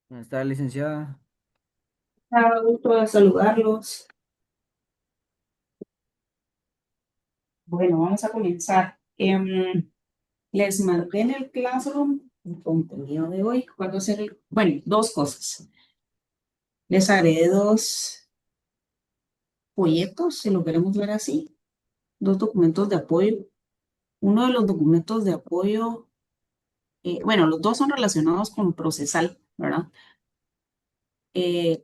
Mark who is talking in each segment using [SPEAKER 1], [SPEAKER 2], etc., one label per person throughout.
[SPEAKER 1] ¿Cómo está, licenciada?
[SPEAKER 2] Gusto de saludarlos. Bueno, vamos a comenzar. Les mandé en el Classroom el contenido de hoy. Puedo hacer, bueno, dos cosas. Les agregué dos folletos, si lo queremos ver así, dos documentos de apoyo. Uno de los documentos de apoyo, bueno, los dos son relacionados con procesal, ¿verdad?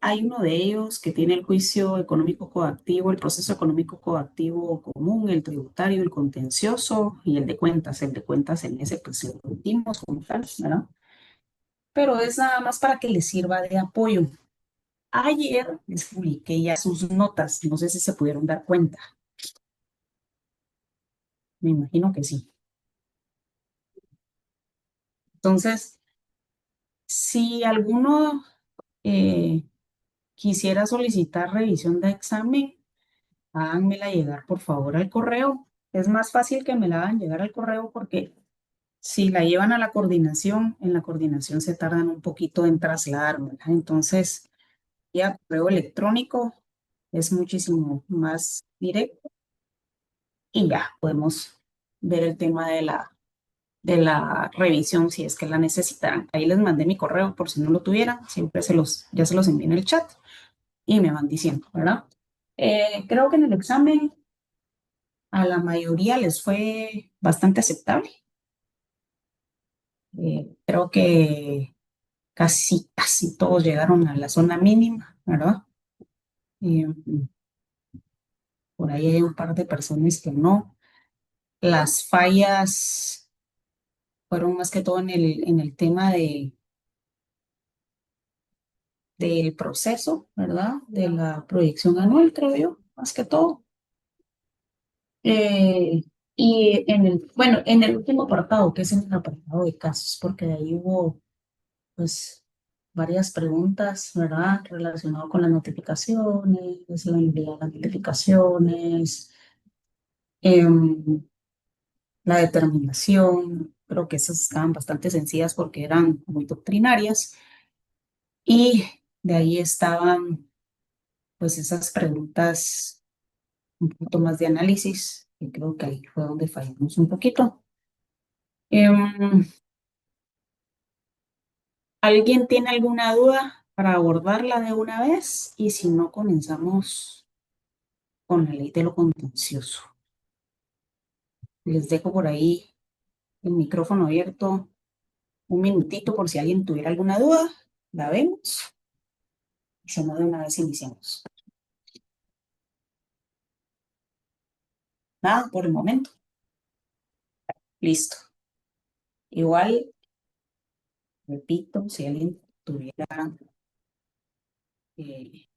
[SPEAKER 2] Hay uno de ellos que tiene el juicio económico coactivo, el proceso económico coactivo común, el tributario, el contencioso y el de cuentas. El de cuentas en ese pues lo dimos como tal, ¿verdad? Pero es nada más para que les sirva de apoyo. Ayer les publiqué ya sus notas, no sé si se pudieron dar cuenta, me imagino que sí. Entonces, si alguno eh, quisiera solicitar revisión de examen, háganmela llegar por favor al correo. Es más fácil que me la hagan llegar al correo porque si la llevan a la coordinación, en la coordinación se tardan un poquito en trasladármela. Entonces, ya correo electrónico es muchísimo más directo y ya podemos ver el tema de la revisión si es que la necesitan. Ahí les mandé mi correo por si no lo tuvieran, siempre ya se los envié en el chat y me van diciendo, ¿verdad? Creo que en el examen a la mayoría les fue bastante aceptable. Creo que casi todos llegaron a la zona mínima, ¿verdad? Eh, por ahí hay un par de personas que no. Las fallas fueron más que todo en el tema del proceso, ¿verdad? De la proyección anual, creo yo, más que todo. Eh, y bueno, en el último apartado, que es en el apartado de casos, porque de ahí hubo pues varias preguntas, ¿verdad? Relacionado con las notificaciones, la envía de las notificaciones, em, la determinación. Creo que esas estaban bastante sencillas porque eran muy doctrinarias. Y de ahí estaban pues esas preguntas un poquito más de análisis, y creo que ahí fue donde fallamos un poquito. Em, ¿Alguien tiene alguna duda para abordarla de una vez? Y si no, comenzamos con la ley de lo contencioso. Les dejo por ahí el micrófono abierto un minutito por si alguien tuviera alguna duda. La vemos. Si no, de una vez iniciamos. Nada, por el momento. Listo. Igual, repito, si alguien tuviera, eh,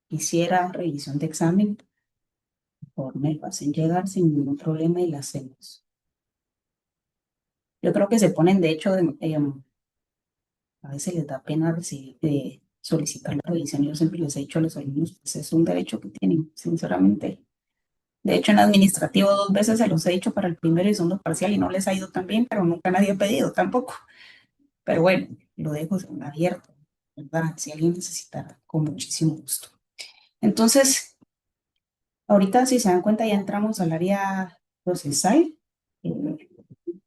[SPEAKER 2] hiciera revisión de examen, por me lo hacen llegar sin ningún problema y la hacemos. Yo creo que se ponen, de hecho, a veces les da pena solicitar la revisión. Yo siempre les he dicho a los alumnos, pues es un derecho que tienen, sinceramente. De hecho, en administrativo dos veces se los he dicho para el primero y segundo parcial y no les ha ido tan bien, pero nunca nadie ha pedido tampoco. Pero bueno, lo dejo abierto, ¿verdad? Si alguien necesita, con muchísimo gusto. Entonces, ahorita, si se dan cuenta, ya entramos al área procesal. eh,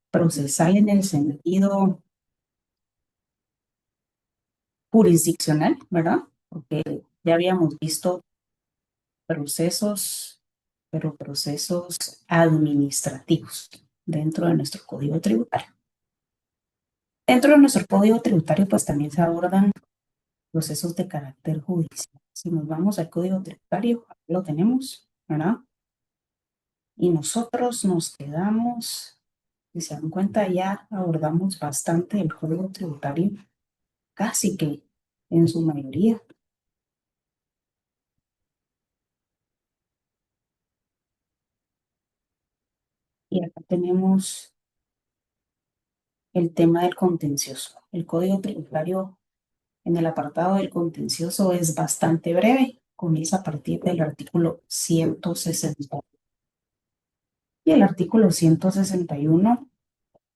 [SPEAKER 2] Procesal en el sentido jurisdiccional, ¿verdad? Porque ya habíamos visto procesos, pero procesos administrativos dentro de nuestro código tributario. Dentro de nuestro código tributario, pues también se abordan procesos de carácter judicial. Si nos vamos al código tributario, lo tenemos, ¿verdad? Y nosotros nos quedamos, si se dan cuenta, ya abordamos bastante el código tributario, casi que en su mayoría. Y acá tenemos el tema del contencioso. El código tributario en el apartado del contencioso es bastante breve, comienza a partir del artículo 160. Y el artículo 161,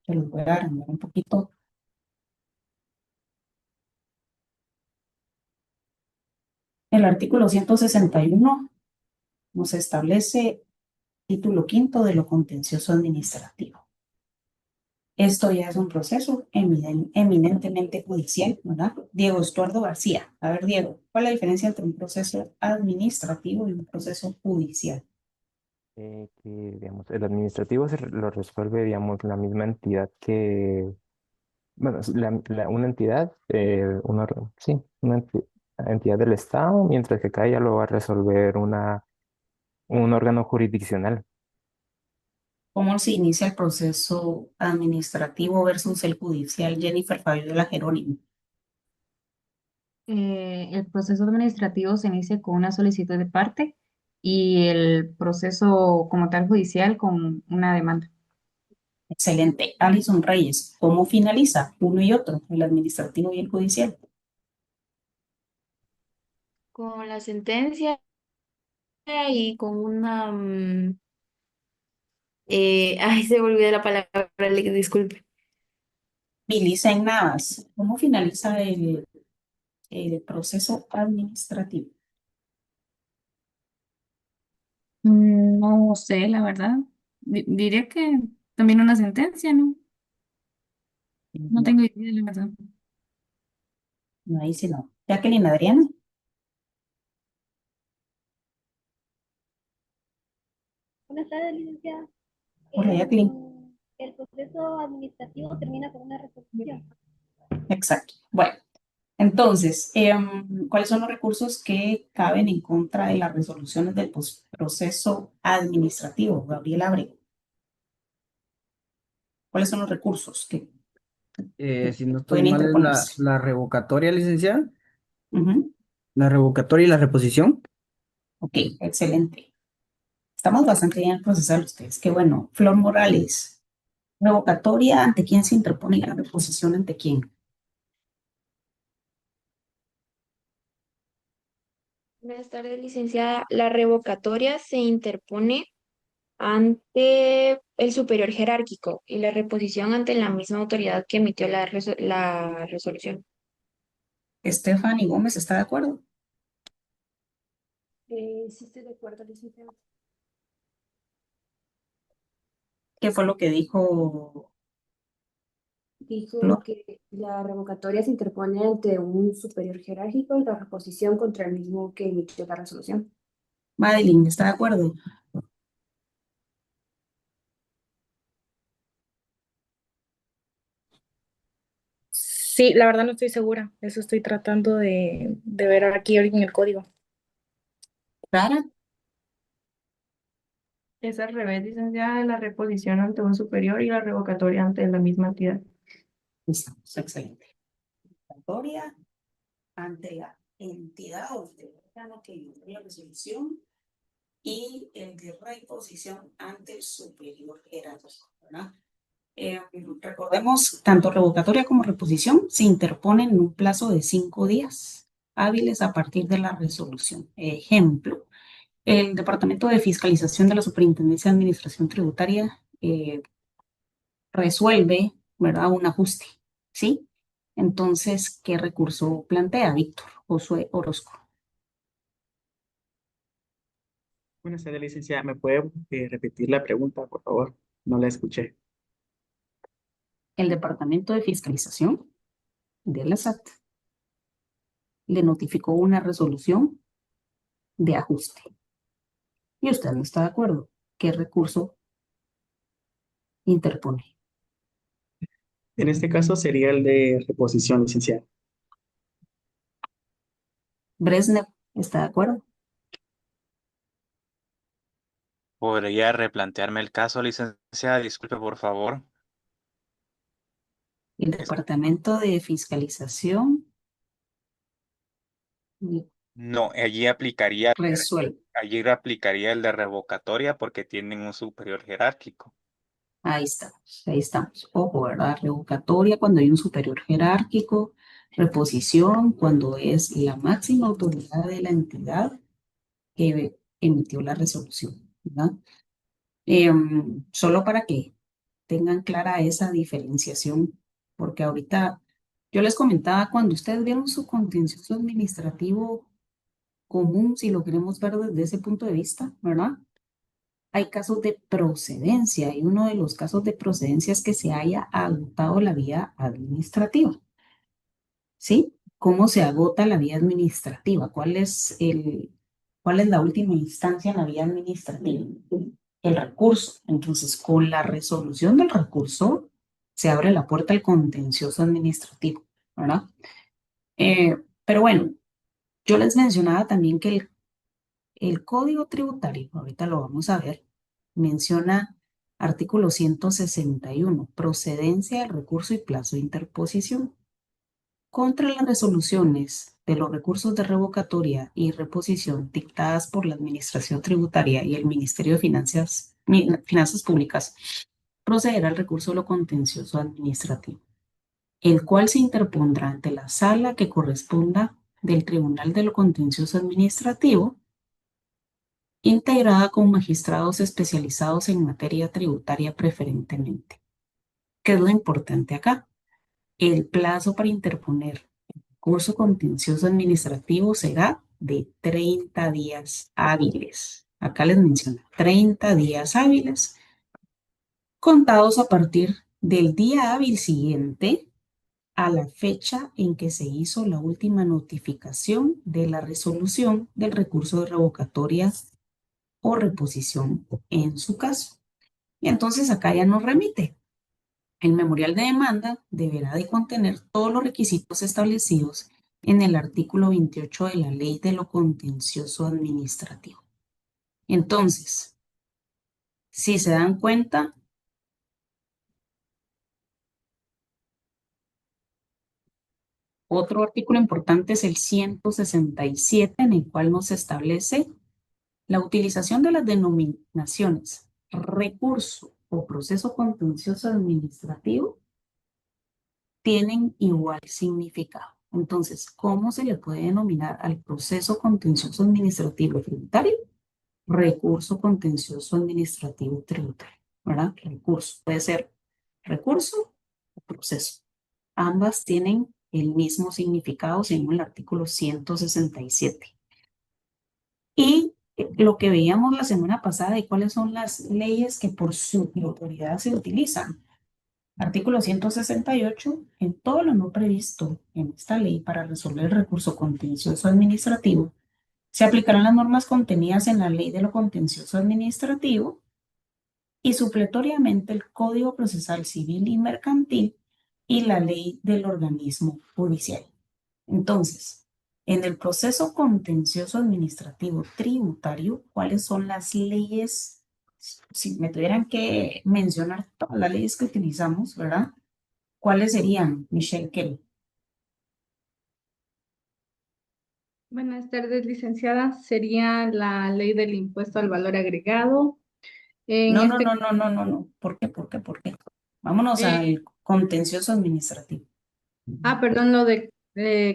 [SPEAKER 2] se los voy a agrandar un poquito, El artículo 161 nos establece título quinto de lo contencioso administrativo. Esto ya es un proceso eminentemente judicial, ¿verdad? Diego Estuardo García. A ver, Diego, ¿cuál es la diferencia entre un proceso administrativo y un proceso judicial?
[SPEAKER 1] Que, digamos, el administrativo lo resuelve, digamos, la misma entidad que, bueno, una entidad, sí, entidad del Estado, mientras que acá ya lo va a resolver un órgano jurisdiccional.
[SPEAKER 2] ¿Cómo se inicia el proceso administrativo versus el judicial? Jennifer Fabiola Jerónimo.
[SPEAKER 3] El proceso administrativo se inicia con una solicitud de parte y el proceso como tal judicial con una demanda.
[SPEAKER 2] Excelente. Alison Reyes, ¿cómo finaliza uno y otro, el administrativo y el judicial?
[SPEAKER 4] Con la sentencia y con una... ay, se me olvidó la palabra, disculpe.
[SPEAKER 2] Milicen Navas, ¿cómo finaliza el proceso administrativo?
[SPEAKER 3] No sé, la verdad. Diría que también una sentencia, ¿no? No
[SPEAKER 2] No,
[SPEAKER 3] tengo idea, la verdad.
[SPEAKER 2] no, ahí sí no. Jacqueline Adriana,
[SPEAKER 5] Buenas tardes, licenciada.
[SPEAKER 2] hola Jacqueline.
[SPEAKER 5] El proceso administrativo termina con una resolución.
[SPEAKER 2] Exacto. Bueno, entonces, ¿cuáles son los recursos que caben en contra de las resoluciones del proceso administrativo? Gabriel Abrego, ¿cuáles son los recursos que
[SPEAKER 6] Si no estoy
[SPEAKER 2] pueden
[SPEAKER 6] mal, es
[SPEAKER 2] interponerse?
[SPEAKER 6] la revocatoria, licenciada.
[SPEAKER 2] Ujú.
[SPEAKER 6] La revocatoria y la reposición.
[SPEAKER 2] Ok, excelente. Estamos bastante bien procesados ustedes. Qué bueno. Flor Morales, revocatoria, ¿ante quién se interpone y la reposición ante quién?
[SPEAKER 4] Buenas tardes, licenciada. La revocatoria se interpone ante el superior jerárquico y la reposición ante la misma autoridad que emitió la resolución.
[SPEAKER 2] Stephanie Gómez, ¿está de acuerdo?
[SPEAKER 4] Sí, estoy de acuerdo, licenciada.
[SPEAKER 2] ¿Qué fue lo que dijo
[SPEAKER 7] Dijo
[SPEAKER 2] Flor?
[SPEAKER 7] que la revocatoria se interpone ante un superior jerárquico y la reposición contra el mismo que emitió la resolución.
[SPEAKER 2] Madeline, ¿está de acuerdo?
[SPEAKER 8] Sí, la verdad no estoy segura. Eso estoy tratando de ver aquí en el código.
[SPEAKER 2] Clara,
[SPEAKER 9] Es al revés, licenciada, la reposición ante un superior y la revocatoria ante la misma entidad.
[SPEAKER 2] estamos, excelente. Revocatoria ante la entidad o el órgano que emitió la resolución y el de reposición ante el superior jerárquico, ¿verdad? Recordemos, tanto revocatoria como reposición se interponen en un plazo de 5 días hábiles a partir de la resolución. Ejemplo, el Departamento de Fiscalización de la Superintendencia de Administración Tributaria resuelve, ¿verdad? Un ajuste, ¿sí? Entonces, ¿qué recurso plantea Víctor Josué Orozco?
[SPEAKER 10] Buenas tardes, licenciada. ¿Me puede repetir la pregunta, por favor? No la escuché.
[SPEAKER 2] El Departamento de Fiscalización de la SAT le notificó una resolución de ajuste y usted no está de acuerdo. ¿Qué recurso interpone?
[SPEAKER 10] En este caso sería el de reposición, licenciada.
[SPEAKER 2] Bresnev está de acuerdo.
[SPEAKER 11] ¿Podría replantearme el caso, licenciada? Disculpe, por favor.
[SPEAKER 2] El
[SPEAKER 11] Es-
[SPEAKER 2] Departamento de Fiscalización
[SPEAKER 11] No,
[SPEAKER 2] resuelve.
[SPEAKER 11] allí aplicaría el de revocatoria porque tienen un superior jerárquico.
[SPEAKER 2] Ahí estamos, ahí estamos. Ojo, ¿verdad? Revocatoria cuando hay un superior jerárquico, reposición cuando es la máxima autoridad de la entidad que emitió la resolución, ¿verdad? Solo para que tengan clara esa diferenciación, porque ahorita yo les comentaba, cuando ustedes vieron su contencioso administrativo común si lo queremos ver desde ese punto de vista, ¿verdad? Hay casos de procedencia y uno de los casos de procedencia es que se haya agotado la vía administrativa, ¿sí? ¿Cómo se agota la vía administrativa? ¿Cuál es la última instancia en la vía administrativa? El recurso. Entonces, con la resolución del recurso, se abre la puerta al contencioso administrativo, ¿verdad? Pero bueno, yo les mencionaba también que el Código Tributario, ahorita lo vamos a ver, menciona artículo 161, procedencia del recurso y plazo de interposición. Contra las resoluciones de los recursos de revocatoria y reposición dictadas por la Administración Tributaria y el Ministerio de Finanzas Públicas, procederá el recurso de lo contencioso administrativo, el cual se interpondrá ante la sala que corresponda del Tribunal de lo Contencioso Administrativo, integrada con magistrados especializados en materia tributaria preferentemente. ¿Qué es lo importante acá? El plazo para interponer el recurso contencioso administrativo será de 30 días hábiles. Acá les menciona 30 días hábiles contados a partir del día hábil siguiente a la fecha en que se hizo la última notificación de la resolución del recurso de revocatoria o reposición en su caso. Y entonces acá ya nos remite. El memorial de demanda deberá de contener todos los requisitos establecidos en el artículo 28 de la Ley de lo Contencioso Administrativo. Entonces, si se dan cuenta, otro artículo importante es el 167, en el cual nos establece la utilización de las denominaciones recurso o proceso contencioso administrativo tienen igual significado. Entonces, ¿cómo se le puede denominar al proceso contencioso administrativo tributario? Recurso contencioso administrativo tributario, ¿verdad? Recurso. Puede ser recurso o proceso. Ambas tienen el mismo significado según el artículo 167. Y lo que veíamos la semana pasada de cuáles son las leyes que por su autoridad se utilizan. Artículo 168. En todo lo no previsto en esta ley para resolver el recurso contencioso administrativo, se aplicarán las normas contenidas en la Ley de lo Contencioso Administrativo y supletoriamente el Código Procesal Civil y Mercantil y la Ley del Organismo Judicial. Entonces, en el proceso contencioso administrativo tributario, ¿cuáles son las leyes? Si me tuvieran que mencionar todas las leyes que utilizamos, ¿verdad? ¿Cuáles serían, Michelle Kelly?
[SPEAKER 12] Buenas tardes, licenciada. Sería la ley del impuesto al valor agregado.
[SPEAKER 2] No. ¿Por qué? Vámonos al contencioso administrativo.
[SPEAKER 12] Perdón, lo de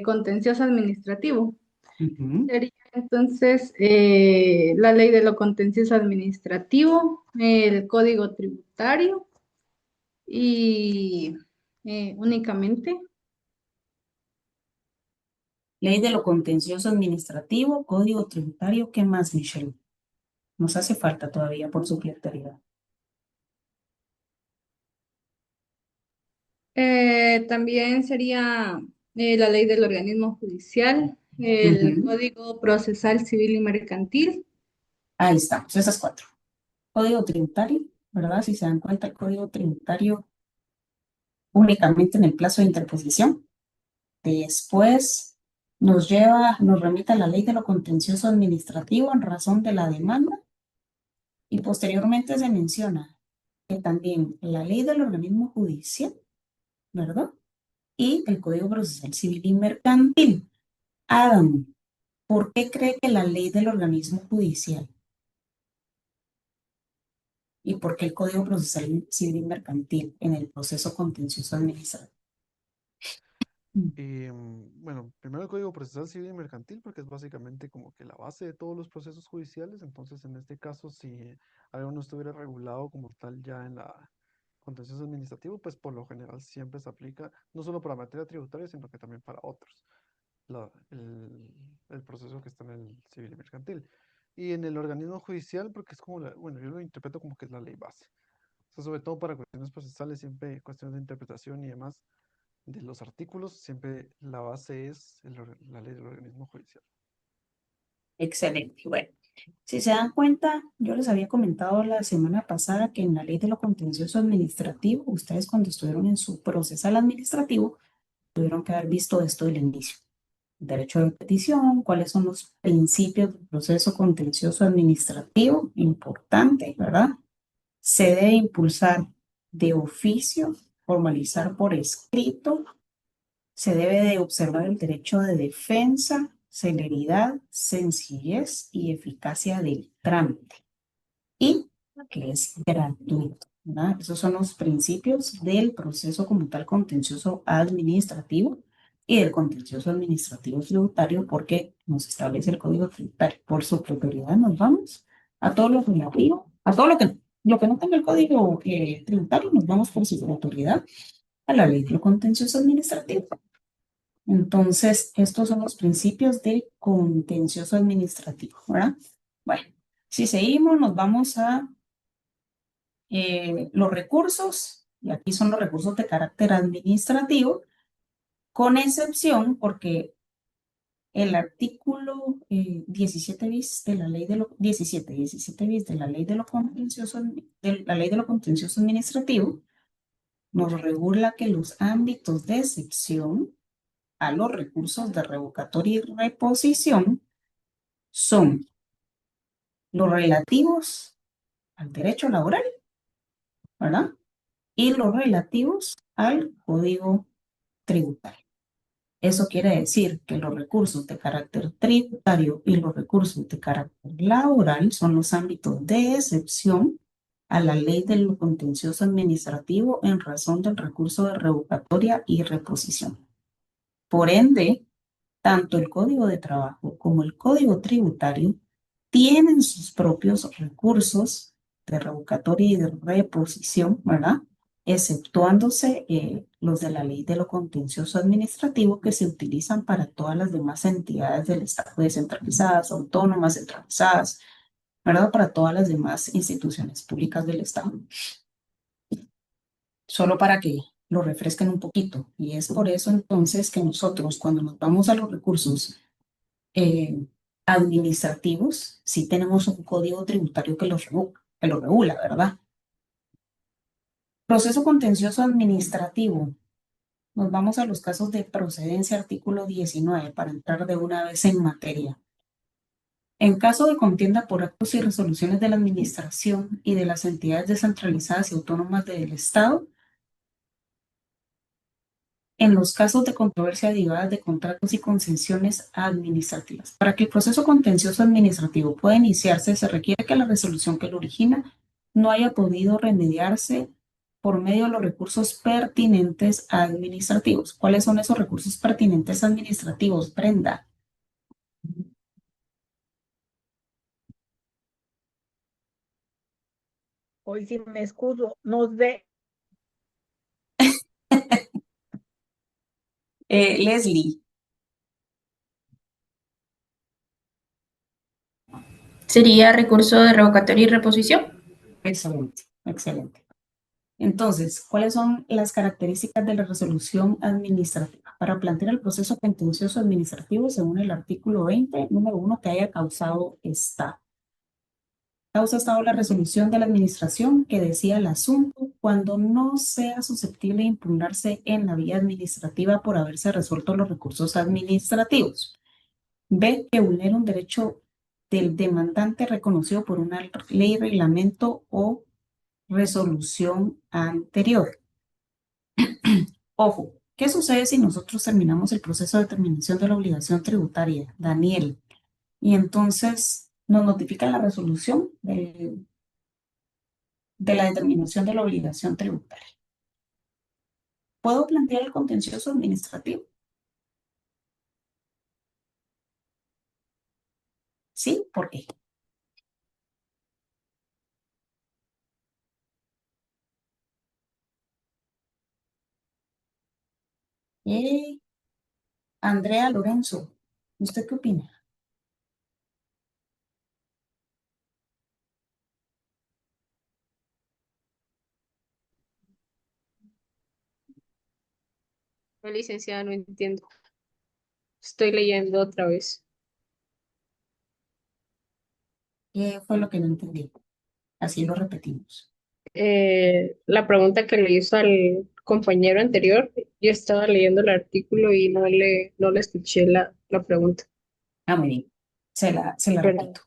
[SPEAKER 12] contencioso administrativo. Sería entonces la ley de lo contencioso administrativo, el código tributario y únicamente.
[SPEAKER 2] Ley de lo contencioso administrativo, código tributario, ¿qué más, Michelle? Nos hace falta todavía por su creatividad.
[SPEAKER 12] También sería la ley del organismo judicial, el código procesal civil y mercantil.
[SPEAKER 2] Ahí estamos, esas 4. Código tributario, ¿verdad? Si se dan cuenta, el código tributario únicamente en el plazo de interposición. Después nos remite a la ley de lo contencioso administrativo en razón de la demanda. Y posteriormente se menciona que también la ley del organismo judicial, ¿verdad? Y el Código Procesal Civil y Mercantil. Adam, ¿por qué cree que la ley del organismo judicial y por qué el Código Procesal Civil y Mercantil en el proceso contencioso administrativo?
[SPEAKER 13] Bueno, primero el Código Procesal Civil y Mercantil, porque es básicamente como que la base de todos los procesos judiciales. Entonces, en este caso, si algo no estuviera regulado como tal ya en la contencioso administrativo, pues por lo general siempre se aplica, no solo para materia tributaria, sino que también para otros. el proceso que está en el civil y mercantil. Y en el organismo judicial, porque es como, bueno, yo lo interpreto como que es la ley base. O sea, sobre todo para cuestiones procesales, siempre cuestiones de interpretación y demás de los artículos, siempre la base es la ley del organismo judicial.
[SPEAKER 2] Excelente. Bueno, si se dan cuenta, yo les había comentado la semana pasada que en la ley de lo contencioso administrativo, ustedes cuando estuvieron en su procesal administrativo, tuvieron que haber visto esto del inicio. Derecho de petición, cuáles son los principios del proceso contencioso administrativo, importante, ¿verdad? Se debe impulsar de oficio, formalizar por escrito, se debe de observar el derecho de defensa, celeridad, sencillez y eficacia del trámite y que es gratuito, ¿verdad? Esos son los principios del proceso como tal contencioso administrativo y del contencioso administrativo tributario porque nos establece el Código Tributario. Por su prioridad nos vamos a todo lo relativo, a todo lo que no tenga el Código Tributario, nos vamos por su autoridad a la Ley de lo Contencioso Administrativo. Entonces, estos son los principios del contencioso administrativo, ¿verdad? Bueno, si seguimos, nos vamos a los recursos, y aquí son los recursos de carácter administrativo, con excepción porque el artículo 17 bis de la ley de lo 17 bis de la ley de lo contencioso, de la ley de lo contencioso administrativo nos regula que los ámbitos de excepción a los recursos de revocatoria y reposición son los relativos al derecho laboral, ¿verdad? Y los relativos al código tributario. Eso quiere decir que los recursos de carácter tributario y los recursos de carácter laboral son los ámbitos de excepción a la ley del contencioso administrativo en razón del recurso de revocatoria y reposición. Por ende, tanto el Código de Trabajo como el Código Tributario tienen sus propios recursos de revocatoria y de reposición, ¿verdad? Exceptuándose los de la ley de lo contencioso administrativo que se utilizan para todas las demás entidades del Estado, descentralizadas, autónomas, centralizadas, ¿verdad? Para todas las demás instituciones públicas del Estado. Solo para que lo refresquen un poquito. Y es por eso entonces que nosotros cuando nos vamos a los recursos administrativos, sí tenemos un código tributario que que lo regula, ¿verdad? Proceso contencioso administrativo. Nos vamos a los casos de procedencia, artículo 19, para entrar de una vez en materia. En caso de contienda por actos y resoluciones de la administración y de las entidades descentralizadas y autónomas del Estado, en los casos de controversia derivada de contratos y concesiones administrativas. Para que el proceso contencioso administrativo pueda iniciarse, se requiere que la resolución que lo origina no haya podido remediarse por medio de los recursos pertinentes administrativos. ¿Cuáles son esos recursos pertinentes administrativos, Brenda?
[SPEAKER 8] Hoy sí me excuso, no sé.
[SPEAKER 2] Leslie.
[SPEAKER 4] Sería recurso de revocatoria y reposición.
[SPEAKER 2] Excelente, excelente. Entonces, ¿cuáles son las características de la resolución administrativa? Para plantear el proceso contencioso administrativo, según el artículo 20, número 1, que haya causado estado. Causa estado la resolución de la administración que decía el asunto cuando no sea susceptible de impugnarse en la vía administrativa por haberse resuelto los recursos administrativos. B, que vulnera un derecho del demandante reconocido por una ley, reglamento o resolución anterior. Ojo, ¿qué sucede si nosotros terminamos el proceso de determinación de la obligación tributaria, Daniel? Y entonces nos notifican la resolución de la determinación de la obligación tributaria. ¿Puedo plantear el contencioso administrativo? Sí, ¿por qué? Andrea Lorenzo, ¿usted qué opina?
[SPEAKER 14] No, licenciada, no entiendo. Estoy leyendo otra vez.
[SPEAKER 2] ¿Qué fue lo que no entendí? Así lo repetimos.
[SPEAKER 14] La pregunta que le hizo al compañero anterior, yo estaba leyendo el artículo y no le escuché la pregunta.
[SPEAKER 2] Ah, muy bien. Se la
[SPEAKER 14] Perdón.
[SPEAKER 2] repito.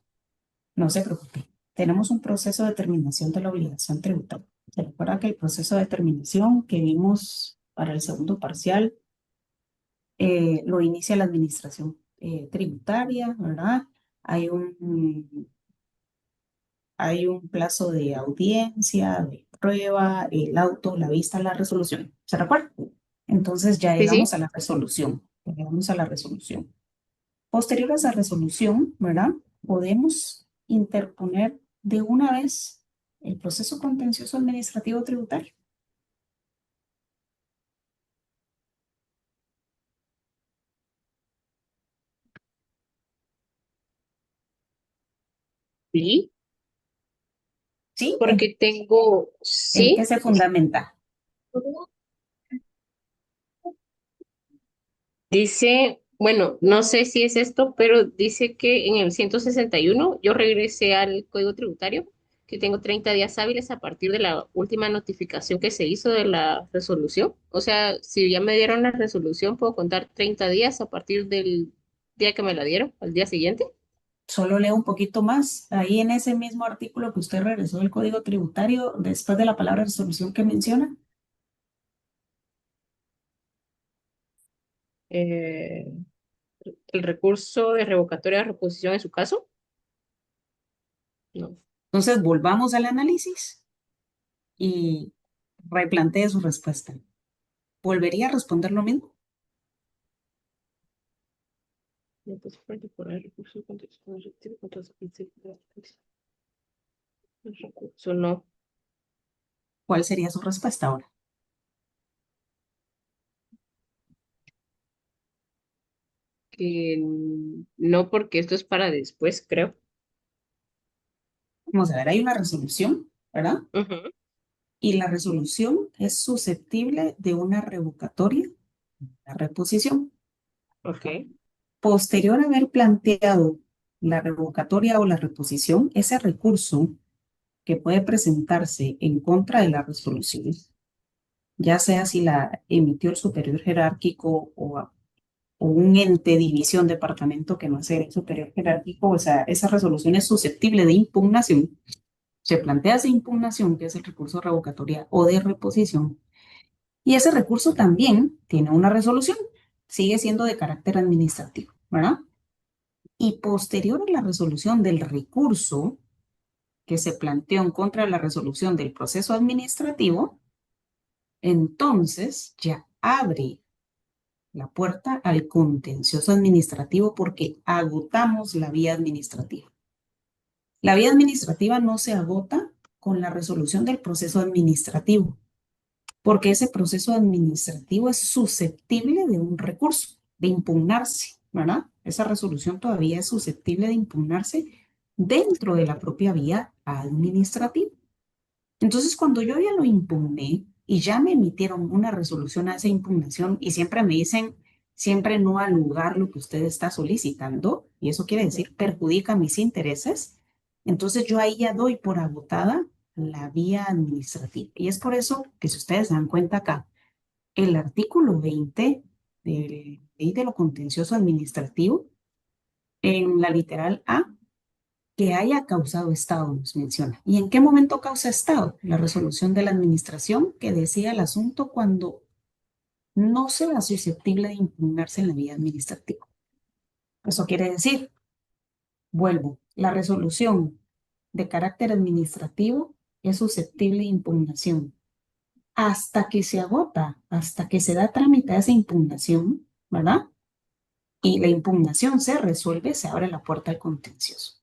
[SPEAKER 2] No se preocupe. Tenemos un proceso de determinación de la obligación tributaria. Se recuerda que el proceso de determinación que vimos para el segundo parcial lo inicia la administración tributaria, ¿verdad? Hay hay un plazo de audiencia, de prueba, el auto, la vista, la resolución. ¿Se recuerda? Entonces ya
[SPEAKER 14] Sí,
[SPEAKER 2] llegamos
[SPEAKER 14] sí.
[SPEAKER 2] a la resolución. Llegamos a la resolución. Posterior a esa resolución, ¿verdad? Podemos interponer de una vez el proceso contencioso administrativo tributario.
[SPEAKER 14] Sí,
[SPEAKER 2] ¿Sí?
[SPEAKER 14] porque tengo,
[SPEAKER 2] ¿En qué
[SPEAKER 14] sí.
[SPEAKER 2] se fundamenta?
[SPEAKER 14] Dice, bueno, no sé si es esto, pero dice que en el 161 yo regresé al Código Tributario, que tengo 30 días hábiles a partir de la última notificación que se hizo de la resolución. O sea, si ya me dieron la resolución, puedo contar 30 días a partir del día que me la dieron, al día siguiente.
[SPEAKER 2] Solo leo un poquito más. Ahí en ese mismo artículo que usted regresó del Código Tributario, después de la palabra resolución que menciona,
[SPEAKER 14] Eh, el recurso de revocatoria de reposición en su caso. No.
[SPEAKER 2] entonces volvamos al análisis y replantee su respuesta. ¿Volvería a responder lo mismo?
[SPEAKER 14] No, pues, frente por el recurso contra el recurso no.
[SPEAKER 2] ¿Cuál sería su respuesta ahora?
[SPEAKER 14] Que no, porque esto es para después, creo.
[SPEAKER 2] Vamos a ver, hay una resolución, ¿verdad?
[SPEAKER 14] Ujú.
[SPEAKER 2] Y la resolución es susceptible de una revocatoria, la reposición.
[SPEAKER 14] Ok.
[SPEAKER 2] Posterior a haber planteado la revocatoria o la reposición, ese recurso que puede presentarse en contra de la resolución, ya sea si la emitió el superior jerárquico o un ente, división, departamento que no sea el superior jerárquico, o sea, esa resolución es susceptible de impugnación. Se plantea esa impugnación, que es el recurso revocatoria o de reposición, y ese recurso también tiene una resolución, sigue siendo de carácter administrativo, ¿verdad? Y posterior a la resolución del recurso que se planteó en contra de la resolución del proceso administrativo, entonces ya abre la puerta al contencioso administrativo porque agotamos la vía administrativa. La vía administrativa no se agota con la resolución del proceso administrativo, porque ese proceso administrativo es susceptible de un recurso, de impugnarse, ¿verdad? Esa resolución todavía es susceptible de impugnarse dentro de la propia vía administrativa. Entonces, cuando yo ya lo impugné y ya me emitieron una resolución a esa impugnación y siempre me dicen, siempre no al lugar lo que usted está solicitando, y eso quiere decir perjudica mis intereses, entonces yo ahí ya doy por agotada la vía administrativa. Y es por eso que si ustedes se dan cuenta acá, el artículo 20 de Ley de lo Contencioso Administrativo, en la literal A, que haya causado estado, nos menciona. ¿Y en qué momento causa estado? La resolución de la administración que decía el asunto cuando no sea susceptible de impugnarse en la vía administrativa. Eso quiere decir, vuelvo, la resolución de carácter administrativo es susceptible de impugnación hasta que se agota, hasta que se da trámite a esa impugnación, ¿verdad? Y la impugnación se resuelve, se abre la puerta al contencioso.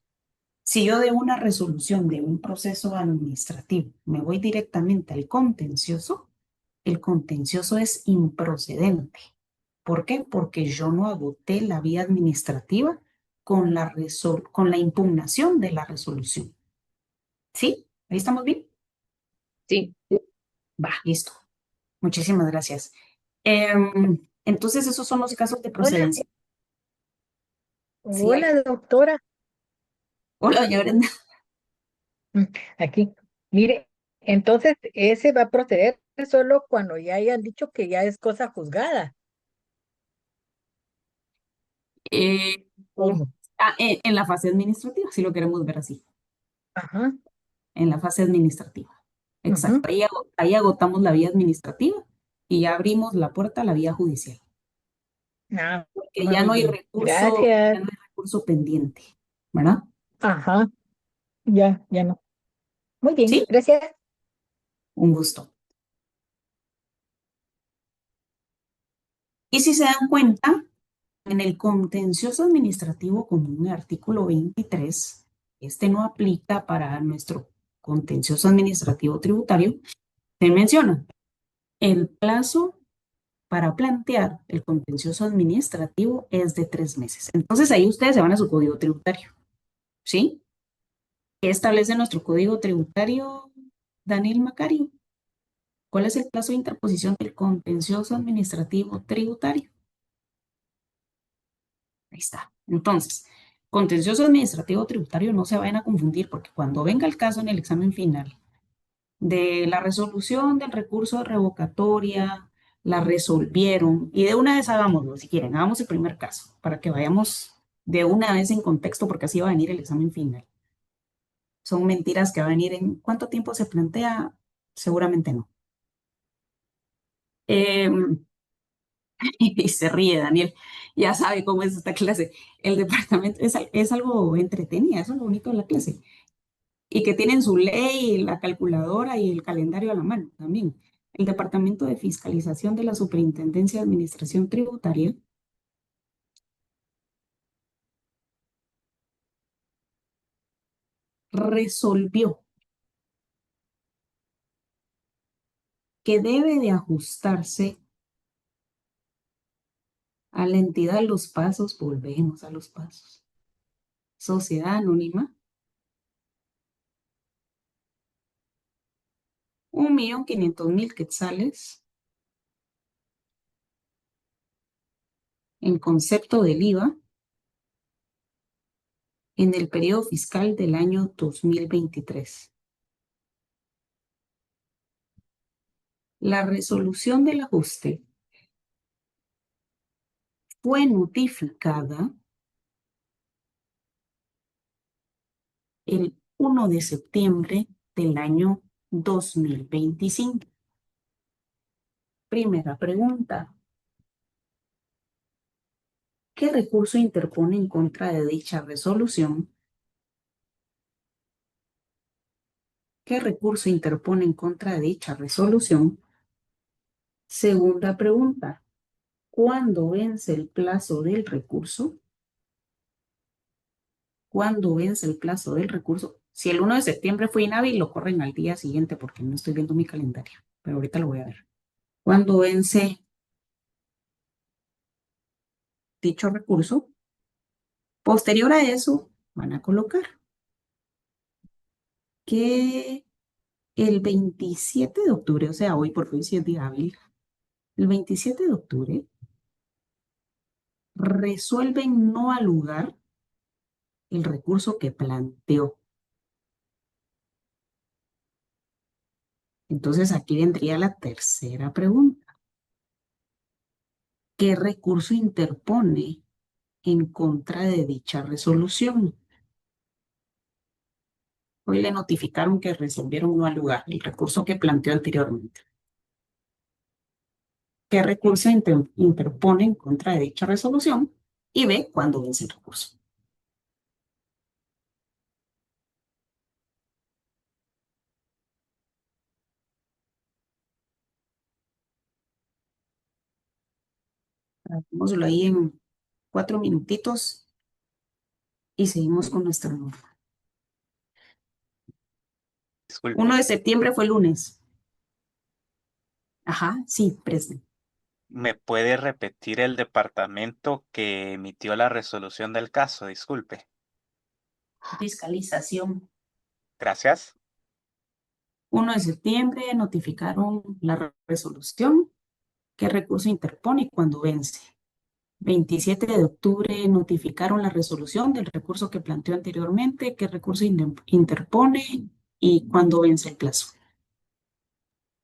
[SPEAKER 2] Si yo de una resolución de un proceso administrativo me voy directamente al contencioso, el contencioso es improcedente, ¿Por qué? Porque yo no agoté la vía administrativa con con la impugnación de la resolución. ¿Sí? ¿Ahí estamos bien?
[SPEAKER 14] Sí.
[SPEAKER 2] Va, listo. Muchísimas gracias. Entonces, esos son los casos de
[SPEAKER 15] Hola,
[SPEAKER 2] procedencia. Sí,
[SPEAKER 15] hola, doctora.
[SPEAKER 2] hola, doña Brenda.
[SPEAKER 15] Aquí. Mire, entonces ese va a proceder solo cuando ya hayan dicho que ya es cosa juzgada.
[SPEAKER 2] Eh,
[SPEAKER 15] ¿Cómo?
[SPEAKER 2] en la fase administrativa, si lo queremos ver así.
[SPEAKER 15] Ajá.
[SPEAKER 2] En la fase administrativa.
[SPEAKER 15] Ujú.
[SPEAKER 2] Exacto. Ahí agotamos la vía administrativa y ya abrimos la puerta a la vía judicial.
[SPEAKER 15] Ah,
[SPEAKER 2] Porque ya
[SPEAKER 15] muy
[SPEAKER 2] no hay
[SPEAKER 15] bien.
[SPEAKER 2] recurso,
[SPEAKER 15] Gracias.
[SPEAKER 2] ya no hay recurso pendiente, ¿verdad?
[SPEAKER 15] Ajá. Ya no. Muy bien,
[SPEAKER 2] Sí,
[SPEAKER 15] gracias.
[SPEAKER 2] un gusto. Y si se dan cuenta, en el contencioso administrativo común, el artículo 23, este no aplica para nuestro contencioso administrativo tributario, se menciona el plazo para plantear el contencioso administrativo es de 3 meses. Entonces ahí ustedes se van a su código tributario, ¿sí? ¿Qué establece nuestro código tributario, Daniel Macario? ¿Cuál es el plazo de interposición del contencioso administrativo tributario? Ahí está. Entonces, contencioso administrativo tributario no se vayan a confundir porque cuando venga el caso en el examen final de la resolución del recurso de revocatoria, la resolvieron y de una vez hagámoslo, si quieren, hagamos el primer caso para que vayamos de una vez en contexto porque así va a venir el examen final. Son mentiras que va a venir en ¿cuánto tiempo se plantea? Seguramente no. Y se ríe Daniel, ya sabe cómo es esta clase. El departamento es algo entretenida, eso es lo bonito de la clase. Y que tienen su ley, la calculadora y el calendario a la mano también. El Departamento de Fiscalización de la Superintendencia de Administración Tributaria resolvió que debe de ajustarse a la entidad Los Pasos, volvemos a Los Pasos. Sociedad Anónima, 1.500.000 quetzales en concepto del IVA en el periodo fiscal del año 2023. La resolución del ajuste fue notificada el 1 de septiembre del año 2025. Primera pregunta. ¿Qué recurso interpone en contra de dicha resolución? ¿Qué recurso interpone en contra de dicha resolución? Segunda pregunta. ¿Cuándo vence el plazo del recurso? ¿Cuándo vence el plazo del recurso? Si el 1 de septiembre fue inhábil, lo corren al día siguiente porque no estoy viendo mi calendario, pero ahorita lo voy a ver. ¿Cuándo vence dicho recurso? Posterior a eso, van a colocar que el 27 de octubre, o sea, hoy por fin sí es día hábil, el 27 de octubre resuelven no alugar el recurso que planteó. Entonces aquí vendría la tercera pregunta. ¿Qué recurso interpone en contra de dicha resolución? Hoy le notificaron que resolvieron no alugar el recurso que planteó anteriormente. ¿Qué recurso interpone en contra de dicha resolución? Y ve cuándo vence el recurso. Hagámoslo ahí en 4 minutitos y seguimos con nuestra norma.
[SPEAKER 11] Disculpe.
[SPEAKER 2] 1 de septiembre fue lunes. Ajá, sí, presten.
[SPEAKER 11] ¿Me puede repetir el departamento que emitió la resolución del caso? Disculpe.
[SPEAKER 2] Fiscalización.
[SPEAKER 11] Gracias.
[SPEAKER 2] 1 de septiembre notificaron la resolución, qué recurso interpone y cuándo vence. 27 de octubre notificaron la resolución del recurso que planteó anteriormente, qué recurso interpone y cuándo vence el plazo.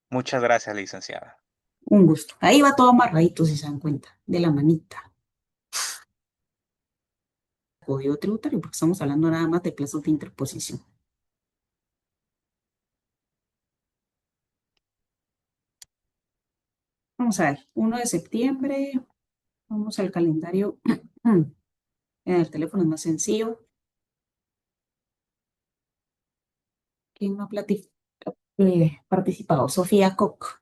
[SPEAKER 11] Muchas gracias, licenciada.
[SPEAKER 2] Un gusto. Ahí va todo amarradito, si se dan cuenta, de la manita. Código tributario, porque estamos hablando nada más de plazos de interposición. Vamos a ver, 1 de septiembre, vamos al calendario. En el teléfono es más sencillo. ¿Quién no ha participado? Sofía Koch.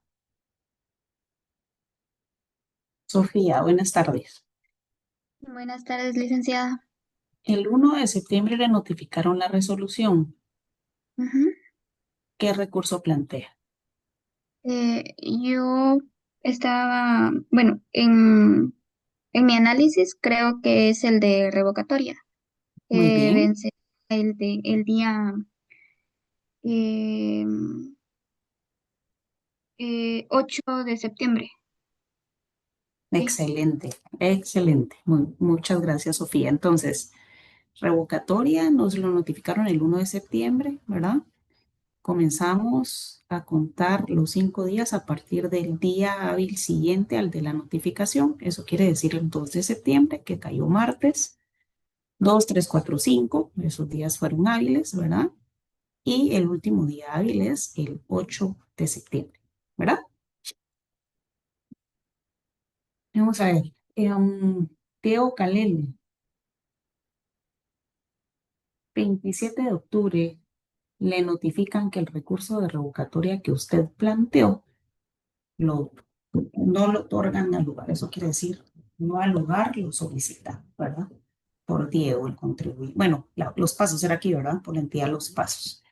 [SPEAKER 2] Sofía, buenas tardes.
[SPEAKER 16] Buenas tardes, licenciada.
[SPEAKER 2] El 1 de septiembre le notificaron la resolución.
[SPEAKER 16] Ujú.
[SPEAKER 2] ¿Qué recurso plantea?
[SPEAKER 16] Yo estaba, bueno, en mi análisis creo que es el de revocatoria,
[SPEAKER 2] Muy
[SPEAKER 16] que
[SPEAKER 2] bien,
[SPEAKER 16] vence el día eh, 8 de septiembre. Sí.
[SPEAKER 2] excelente, excelente. Muchas gracias, Sofía. Entonces, revocatoria nos lo notificaron el 1 de septiembre, ¿verdad? Comenzamos a contar los 5 días a partir del día hábil siguiente al de la notificación. Eso quiere decir el 2 de septiembre, que cayó martes. 2, 3, 4, 5, esos días fueron hábiles, ¿verdad? Y el último día hábil es el 8 de septiembre, ¿verdad? Vamos a ver. Teo Calel, 27 de octubre, le notifican que el recurso de revocatoria que usted planteó no lo otorgan al lugar. Eso quiere decir, no al lugar lo solicita, ¿verdad? Por Diego, el contribuyente. Bueno, los pasos era aquí, ¿verdad? Por la entidad Los Pasos.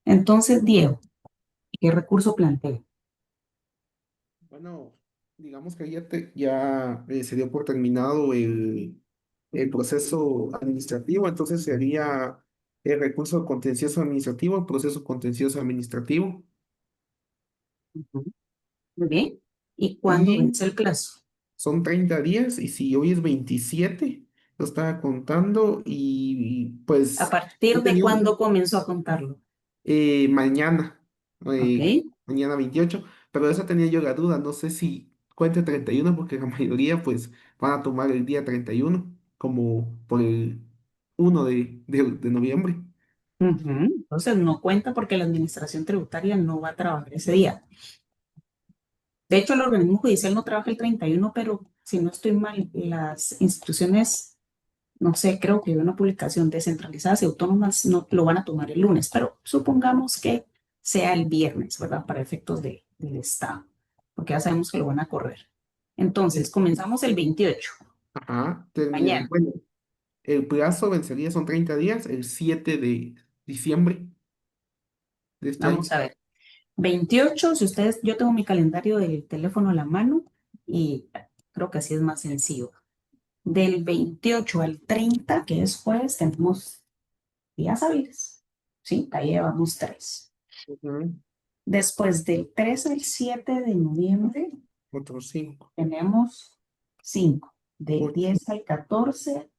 [SPEAKER 2] Entonces, Diego, ¿qué recurso plantea?
[SPEAKER 17] Bueno, digamos que ya se dio por terminado el proceso administrativo, entonces sería el recurso contencioso administrativo, el proceso contencioso administrativo.
[SPEAKER 2] Ujú. Muy bien. ¿Y cuándo
[SPEAKER 17] Y
[SPEAKER 2] vence el plazo?
[SPEAKER 17] son 30 días y si hoy es 27 lo estaba contando y
[SPEAKER 2] ¿A
[SPEAKER 17] pues he
[SPEAKER 2] partir de
[SPEAKER 17] tenido
[SPEAKER 2] cuándo comenzó a contarlo?
[SPEAKER 17] mañana,
[SPEAKER 2] Ok.
[SPEAKER 17] mañana 28, pero eso tenía yo la duda, no sé si cuente 31 porque la mayoría pues van a tomar el día 31 como por el 1 de noviembre.
[SPEAKER 2] Ujú. Entonces no cuenta porque la administración tributaria no va a trabajar ese día. De hecho, el organismo judicial no trabaja el 31, pero si no estoy mal, las instituciones, no sé, creo que hay una publicación descentralizadas y autónomas no lo van a tomar el lunes, pero supongamos que sea el viernes, ¿verdad? Para efectos del Estado, porque ya sabemos que lo van a correr. Entonces, comenzamos el 28,
[SPEAKER 17] Ajá,
[SPEAKER 2] mañana.
[SPEAKER 17] bueno, el plazo vencería son 30 días, el 7 de diciembre de este año.
[SPEAKER 2] Vamos a ver. 28, si ustedes, yo tengo mi calendario del teléfono a la mano y creo que así es más sencillo. Del 28 al 30, que es jueves, tenemos días hábiles. Sí, ahí llevamos 3.
[SPEAKER 17] Ujú,
[SPEAKER 2] Después del 3 al 7 de noviembre,
[SPEAKER 17] otros 5,
[SPEAKER 2] tenemos 5. Del
[SPEAKER 17] 8,
[SPEAKER 2] 10 al 14,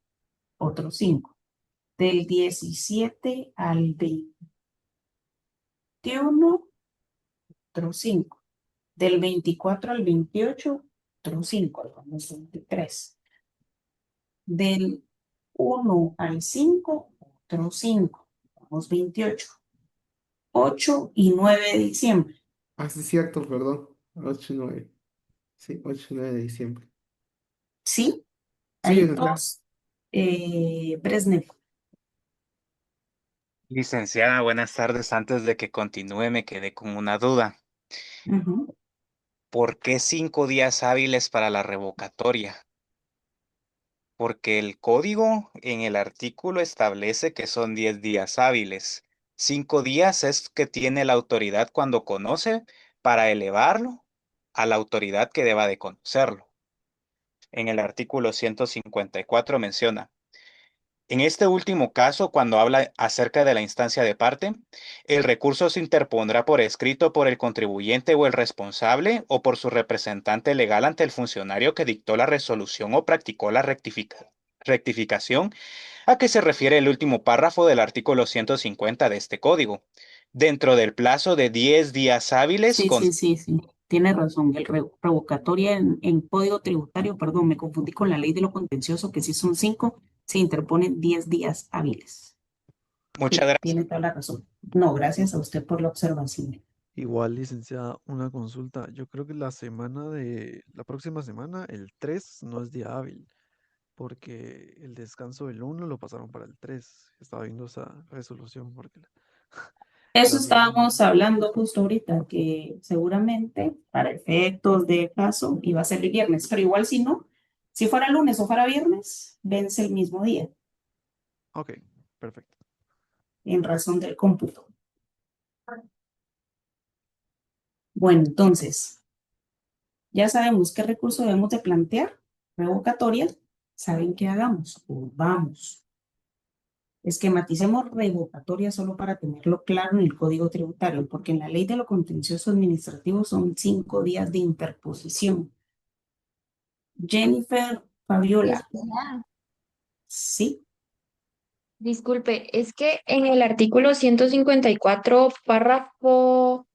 [SPEAKER 2] otros 5. Del 17 al 21, otros 5. Del 24 al 28, otros 5, vamos 23. Del 1 al 5, otros 5, vamos 28. 8 y 9 de diciembre.
[SPEAKER 17] ah, sí, cierto, perdón, 8 y 9, sí, 8 y 9 de diciembre.
[SPEAKER 2] Sí,
[SPEAKER 17] Sí,
[SPEAKER 2] hay
[SPEAKER 17] licenciada.
[SPEAKER 2] 2. Brezhnev.
[SPEAKER 11] Licenciada, buenas tardes. Antes de que continúe, me quedé con una duda.
[SPEAKER 2] Ujú.
[SPEAKER 11] ¿Por qué 5 días hábiles para la revocatoria? Porque el código en el artículo establece que son 10 días hábiles. 5 días es que tiene la autoridad cuando conoce para elevarlo a la autoridad que deba de conocerlo. En el artículo 154 menciona: en este último caso, cuando habla acerca de la instancia de parte, el recurso se interpondrá por escrito por el contribuyente o el responsable o por su representante legal ante el funcionario que dictó la resolución o practicó la rectificación a que se refiere el último párrafo del artículo 150 de este código, dentro del plazo de 10 días hábiles
[SPEAKER 2] Sí,
[SPEAKER 11] con...
[SPEAKER 2] sí, sí, sí. Tiene razón. Revocatoria en Código Tributario, perdón, me confundí con la ley de lo contencioso, que sí son 5, se interponen 10 días hábiles.
[SPEAKER 11] Muchas
[SPEAKER 2] Sí,
[SPEAKER 11] gracias.
[SPEAKER 2] tiene toda la razón. No, gracias a usted por la observación.
[SPEAKER 13] Igual, licenciada, una consulta. Yo creo que la próxima semana, el 3 no es día hábil, porque el descanso del 1 lo pasaron para el 3. Estaba viendo esa resolución porque
[SPEAKER 2] Eso
[SPEAKER 13] las dos
[SPEAKER 2] estábamos hablando justo ahorita, que seguramente para efectos de caso iba a ser el viernes, pero igual si no, si fuera lunes o fuera viernes, vence el mismo día,
[SPEAKER 13] Ok, perfecto.
[SPEAKER 2] en razón del cómputo. Bueno, entonces, ya sabemos qué recurso debemos de plantear, revocatoria, ¿saben qué hagamos? Pues vamos. Esquematicemos revocatoria solo para tenerlo claro en el Código Tributario, porque en la Ley de lo Contencioso Administrativo son 5 días de interposición. Jennifer Fabiola,
[SPEAKER 4] Licenciada,
[SPEAKER 2] sí,
[SPEAKER 4] disculpe, es que en el artículo 154, párrafo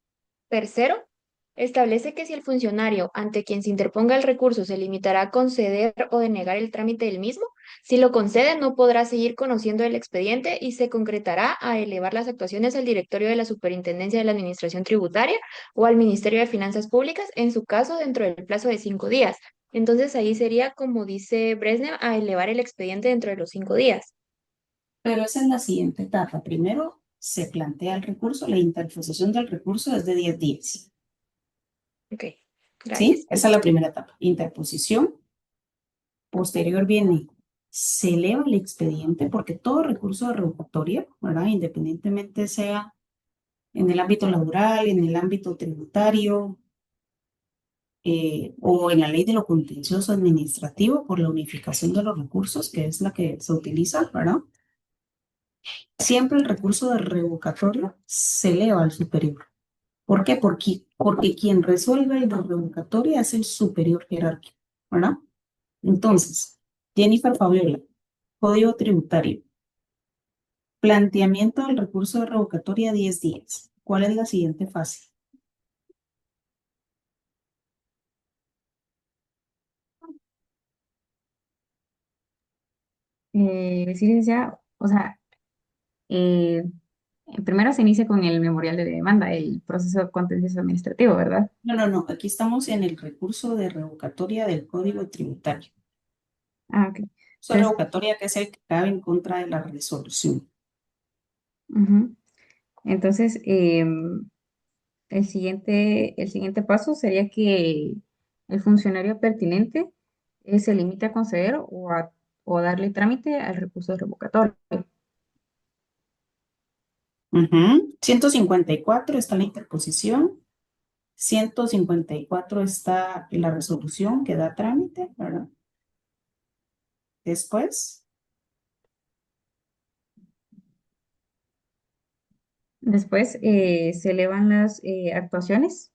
[SPEAKER 4] tercero, establece que si el funcionario ante quien se interponga el recurso se limitará a conceder o denegar el trámite del mismo, si lo concede no podrá seguir conociendo el expediente y se concretará a elevar las actuaciones al directorio de la Superintendencia de la Administración Tributaria o al Ministerio de Finanzas Públicas, en su caso dentro del plazo de 5 días. Entonces ahí sería, como dice Bresnev, a elevar el expediente dentro de los 5 días.
[SPEAKER 2] pero esa es la siguiente etapa. Primero se plantea el recurso, la interposición del recurso es de 10 días.
[SPEAKER 4] Ok,
[SPEAKER 2] ¿Sí?
[SPEAKER 4] gracias.
[SPEAKER 2] Esa es la primera etapa. Interposición. Posterior viene, se eleva el expediente porque todo recurso de revocatoria, ¿verdad? Independientemente sea en el ámbito laboral, en el ámbito tributario o en la ley de lo contencioso administrativo por la unificación de los recursos, que es la que se utiliza, ¿verdad? Siempre el recurso de revocatoria se eleva al superior. ¿Por qué? Porque quien resuelve el de revocatoria es el superior jerárquico, ¿verdad? Entonces, Jennifer Fabiola, Código Tributario, planteamiento del recurso de revocatoria 10 días. ¿Cuál es la siguiente fase?
[SPEAKER 3] Sí, licenciada, o sea, eh, primero se inicia con el memorial de demanda, el proceso contencioso administrativo, ¿verdad?
[SPEAKER 2] No, no, no. Aquí estamos en el recurso de revocatoria del Código Tributario.
[SPEAKER 3] Ah, ok.
[SPEAKER 2] Eso es revocatoria que es el que cabe en contra de la resolución.
[SPEAKER 3] Ujú. Entonces, el siguiente paso sería que el funcionario pertinente se limite a conceder o darle trámite al recurso revocatorio.
[SPEAKER 2] 154 está la interposición. 154 está la resolución que da trámite, ¿verdad? Después,
[SPEAKER 3] Después se elevan las actuaciones.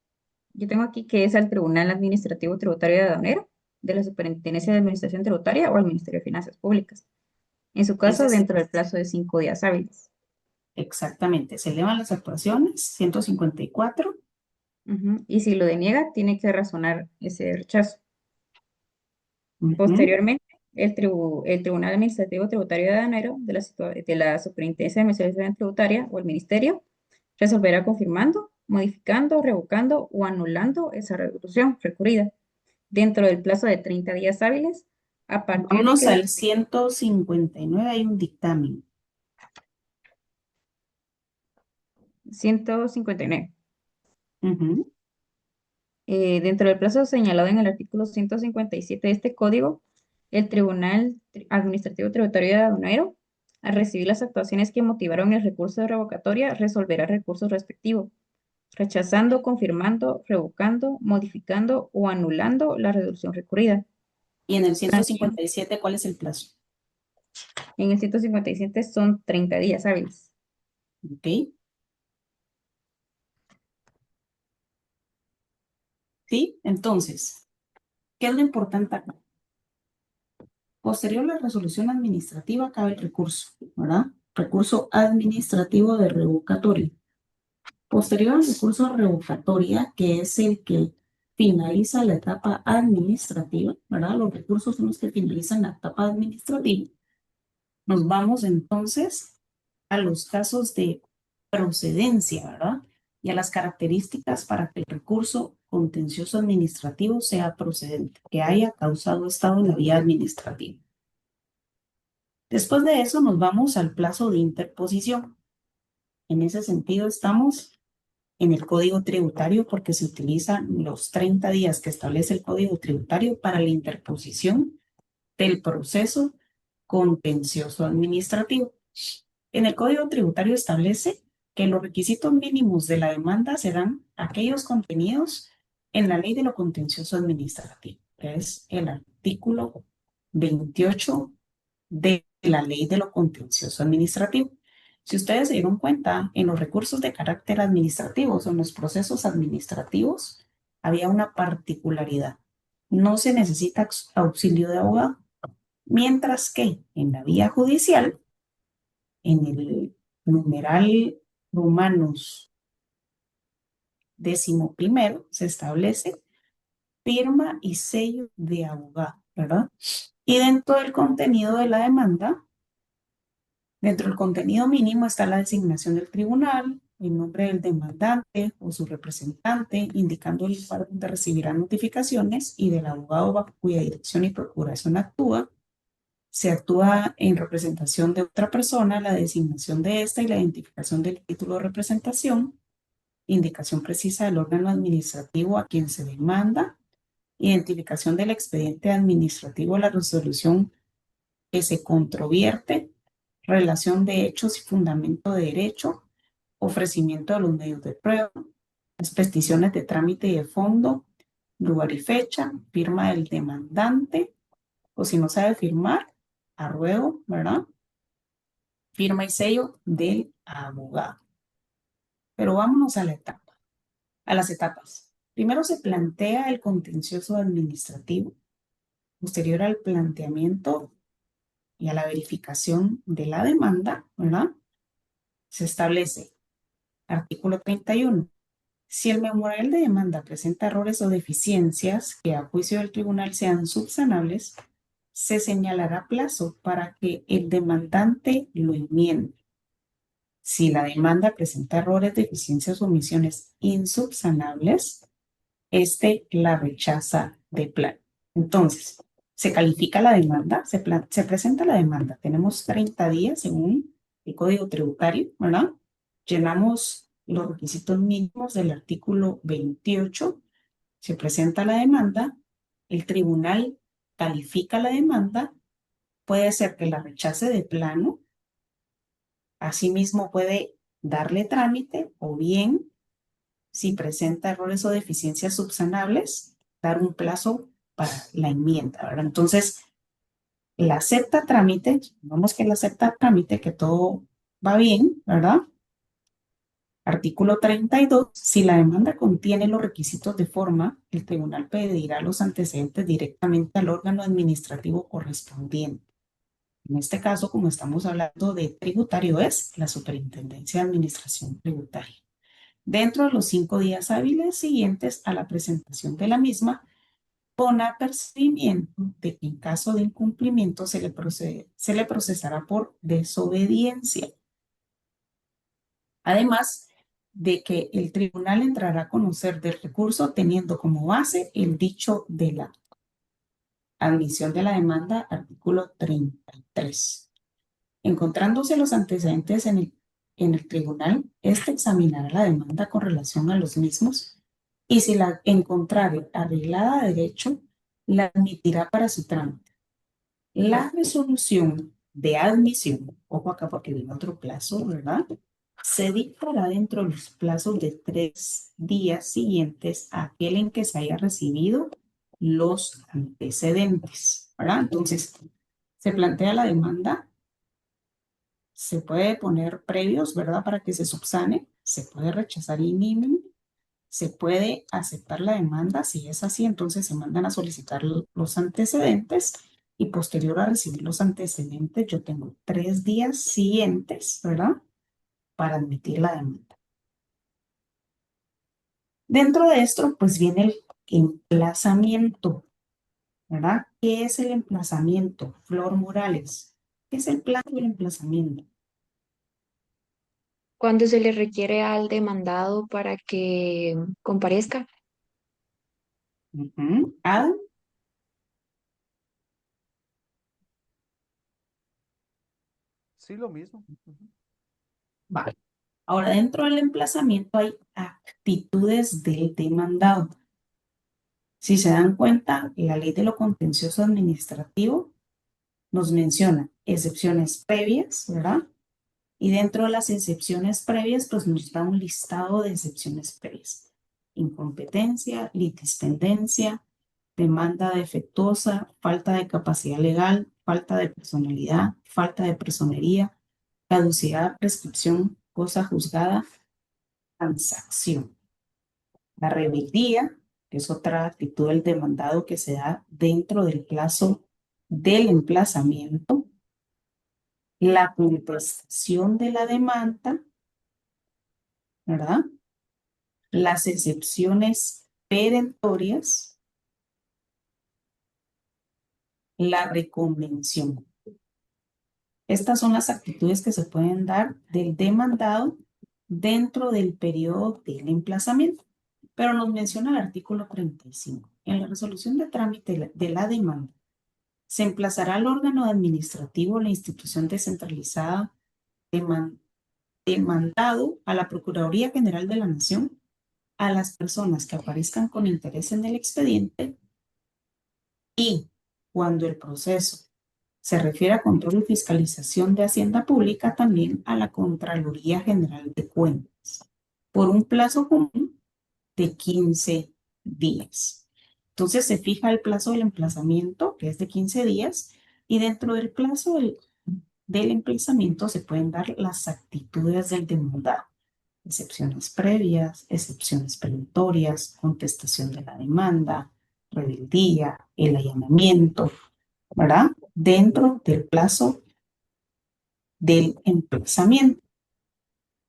[SPEAKER 3] Yo tengo aquí que es al Tribunal Administrativo Tributario de Aduanero, de la Superintendencia de Administración Tributaria o al Ministerio de Finanzas Públicas. En su caso,
[SPEAKER 2] ese es
[SPEAKER 3] dentro del plazo de 5 días hábiles.
[SPEAKER 2] exactamente, se elevan las actuaciones, 154.
[SPEAKER 3] Ujú. Y si lo deniega, tiene que razonar ese rechazo.
[SPEAKER 2] Ujú.
[SPEAKER 3] Posteriormente, el Tribunal Administrativo Tributario de Aduanero de la Superintendencia de Administración Tributaria o el Ministerio resolverá confirmando, modificando, revocando o anulando esa resolución recurrida dentro del plazo de 30 días hábiles a partir de
[SPEAKER 2] Vámonos
[SPEAKER 3] que
[SPEAKER 2] al 159, hay un dictamen.
[SPEAKER 3] 159.
[SPEAKER 2] Ujú.
[SPEAKER 3] Dentro del plazo señalado en el artículo 157 de este código, el Tribunal Administrativo Tributario de Aduanero, al recibir las actuaciones que motivaron el recurso de revocatoria, resolverá el recurso respectivo, rechazando, confirmando, revocando, modificando o anulando la resolución recurrida.
[SPEAKER 2] Y en el 157, ¿cuál es el plazo?
[SPEAKER 3] En el 157 son 30 días hábiles.
[SPEAKER 2] Ok. ¿Sí? Entonces, ¿qué es lo importante acá? Posterior a la resolución administrativa cabe el recurso, ¿verdad? Recurso administrativo de revocatoria. Posterior al recurso de revocatoria, que es el que finaliza la etapa administrativa, ¿verdad? Los recursos son los que finalizan la etapa administrativa. Nos vamos entonces a los casos de procedencia, ¿verdad? Y a las características para que el recurso contencioso administrativo sea procedente, que haya causado estado en la vía administrativa. Después de eso nos vamos al plazo de interposición. En ese sentido estamos en el Código Tributario porque se utilizan los 30 días que establece el Código Tributario para la interposición del proceso contencioso administrativo. En el Código Tributario establece que los requisitos mínimos de la demanda serán aquellos contenidos en la Ley de lo Contencioso Administrativo, que es el artículo 28 de la Ley de lo Contencioso Administrativo. Si ustedes se dieron cuenta, en los recursos de carácter administrativo, o en los procesos administrativos, había una particularidad. No se necesita auxilio de abogado, mientras que en la vía judicial, en el numeral Romanos 11, se establece firma y sello de abogado, ¿verdad? Y dentro del contenido de la demanda, dentro del contenido mínimo está la designación del tribunal, el nombre del demandante o su representante, indicando el lugar donde recibirá notificaciones y del abogado bajo cuya dirección y procuración actúa. Se actúa en representación de otra persona, la designación de esta y la identificación del título de representación, indicación precisa del órgano administrativo a quien se demanda, identificación del expediente administrativo a la resolución que se controvierte, relación de hechos y fundamento de derecho, ofrecimiento de los medios de prueba, las peticiones de trámite y de fondo, lugar y fecha, firma del demandante, o si no sabe firmar, a ruego, ¿verdad? Firma y sello del abogado. Pero vámonos a las etapas. Primero se plantea el contencioso administrativo, posterior al planteamiento y a la verificación de la demanda, ¿verdad? Se establece artículo 31. Si el memorial de demanda presenta errores o deficiencias que a juicio del tribunal sean subsanables, se señalará plazo para que el demandante lo enmiende. Si la demanda presenta errores, deficiencias o omisiones insubsanables, este la rechaza de plano. Entonces, se califica la demanda, se presenta la demanda. Tenemos 30 días según el Código Tributario, ¿verdad? Llenamos los requisitos mínimos del artículo 28. Se presenta la demanda, el tribunal califica la demanda, puede ser que la rechace de plano, asimismo puede darle trámite o bien, si presenta errores o deficiencias subsanables, dar un plazo para la enmienda, ¿verdad? Entonces, la acepta trámite, supongamos que la acepta trámite, que todo va bien, ¿verdad? Artículo 32. Si la demanda contiene los requisitos de forma, el tribunal pedirá los antecedentes directamente al órgano administrativo correspondiente. En este caso, como estamos hablando de tributario, es la Superintendencia de Administración Tributaria. Dentro de los 5 días hábiles siguientes a la presentación de la misma, con apercibimiento de que en caso de incumplimiento se le procesará por desobediencia. Además de que el tribunal entrará a conocer del recurso teniendo como base el dicho de la admisión de la demanda, artículo 33. Encontrándose los antecedentes en el tribunal, este examinará la demanda con relación a los mismos y si la encontrare arreglada de derecho, la admitirá para su trámite. La resolución de admisión, ojo acá porque viene otro plazo, ¿verdad? Se dictará dentro de los plazos de 3 días siguientes a aquel en que se haya recibido los antecedentes, ¿verdad? Entonces, se plantea la demanda, se puede poner previos, ¿verdad? Para que se subsane, se puede rechazar in idem, se puede aceptar la demanda. Si es así, entonces se mandan a solicitar los antecedentes y posterior a recibir los antecedentes, yo tengo 3 días siguientes, ¿verdad? Para admitir la demanda. Dentro de esto, pues viene el emplazamiento, ¿verdad? ¿Qué es el emplazamiento? Flor Morales, ¿qué es el plazo del emplazamiento?
[SPEAKER 4] Cuando se le requiere al demandado para que comparezca.
[SPEAKER 2] Adam,
[SPEAKER 13] Sí, lo mismo.
[SPEAKER 2] vale. Ahora, dentro del emplazamiento hay actitudes del demandado. Si se dan cuenta, la ley de lo contencioso administrativo nos menciona excepciones previas, ¿verdad? Y dentro de las excepciones previas, pues nos da un listado de excepciones previas. Incompetencia, litispendencia, demanda defectuosa, falta de capacidad legal, falta de personalidad, falta de personería, caducidad, prescripción, cosa juzgada, transacción. La rebeldía, que es otra actitud del demandado que se da dentro del plazo del emplazamiento. La contestación de la demanda, ¿verdad? Las excepciones perentorias, la reconvención. Estas son las actitudes que se pueden dar del demandado dentro del periodo del emplazamiento. Pero nos menciona el artículo 35. En la resolución de trámite de la demanda, se emplazará al órgano administrativo o la institución descentralizada demandado a la Procuraduría General de la Nación, a las personas que aparezcan con interés en el expediente y cuando el proceso se refiere a control y fiscalización de Hacienda Pública, también a la Contraloría General de Cuentas, por un plazo común de 15 días. Entonces se fija el plazo del emplazamiento, que es de 15 días, y dentro del plazo del emplazamiento se pueden dar las actitudes del demandado. Excepciones previas, excepciones perentorias, contestación de la demanda, rebeldía, el allanamiento, ¿verdad? Dentro del plazo del emplazamiento.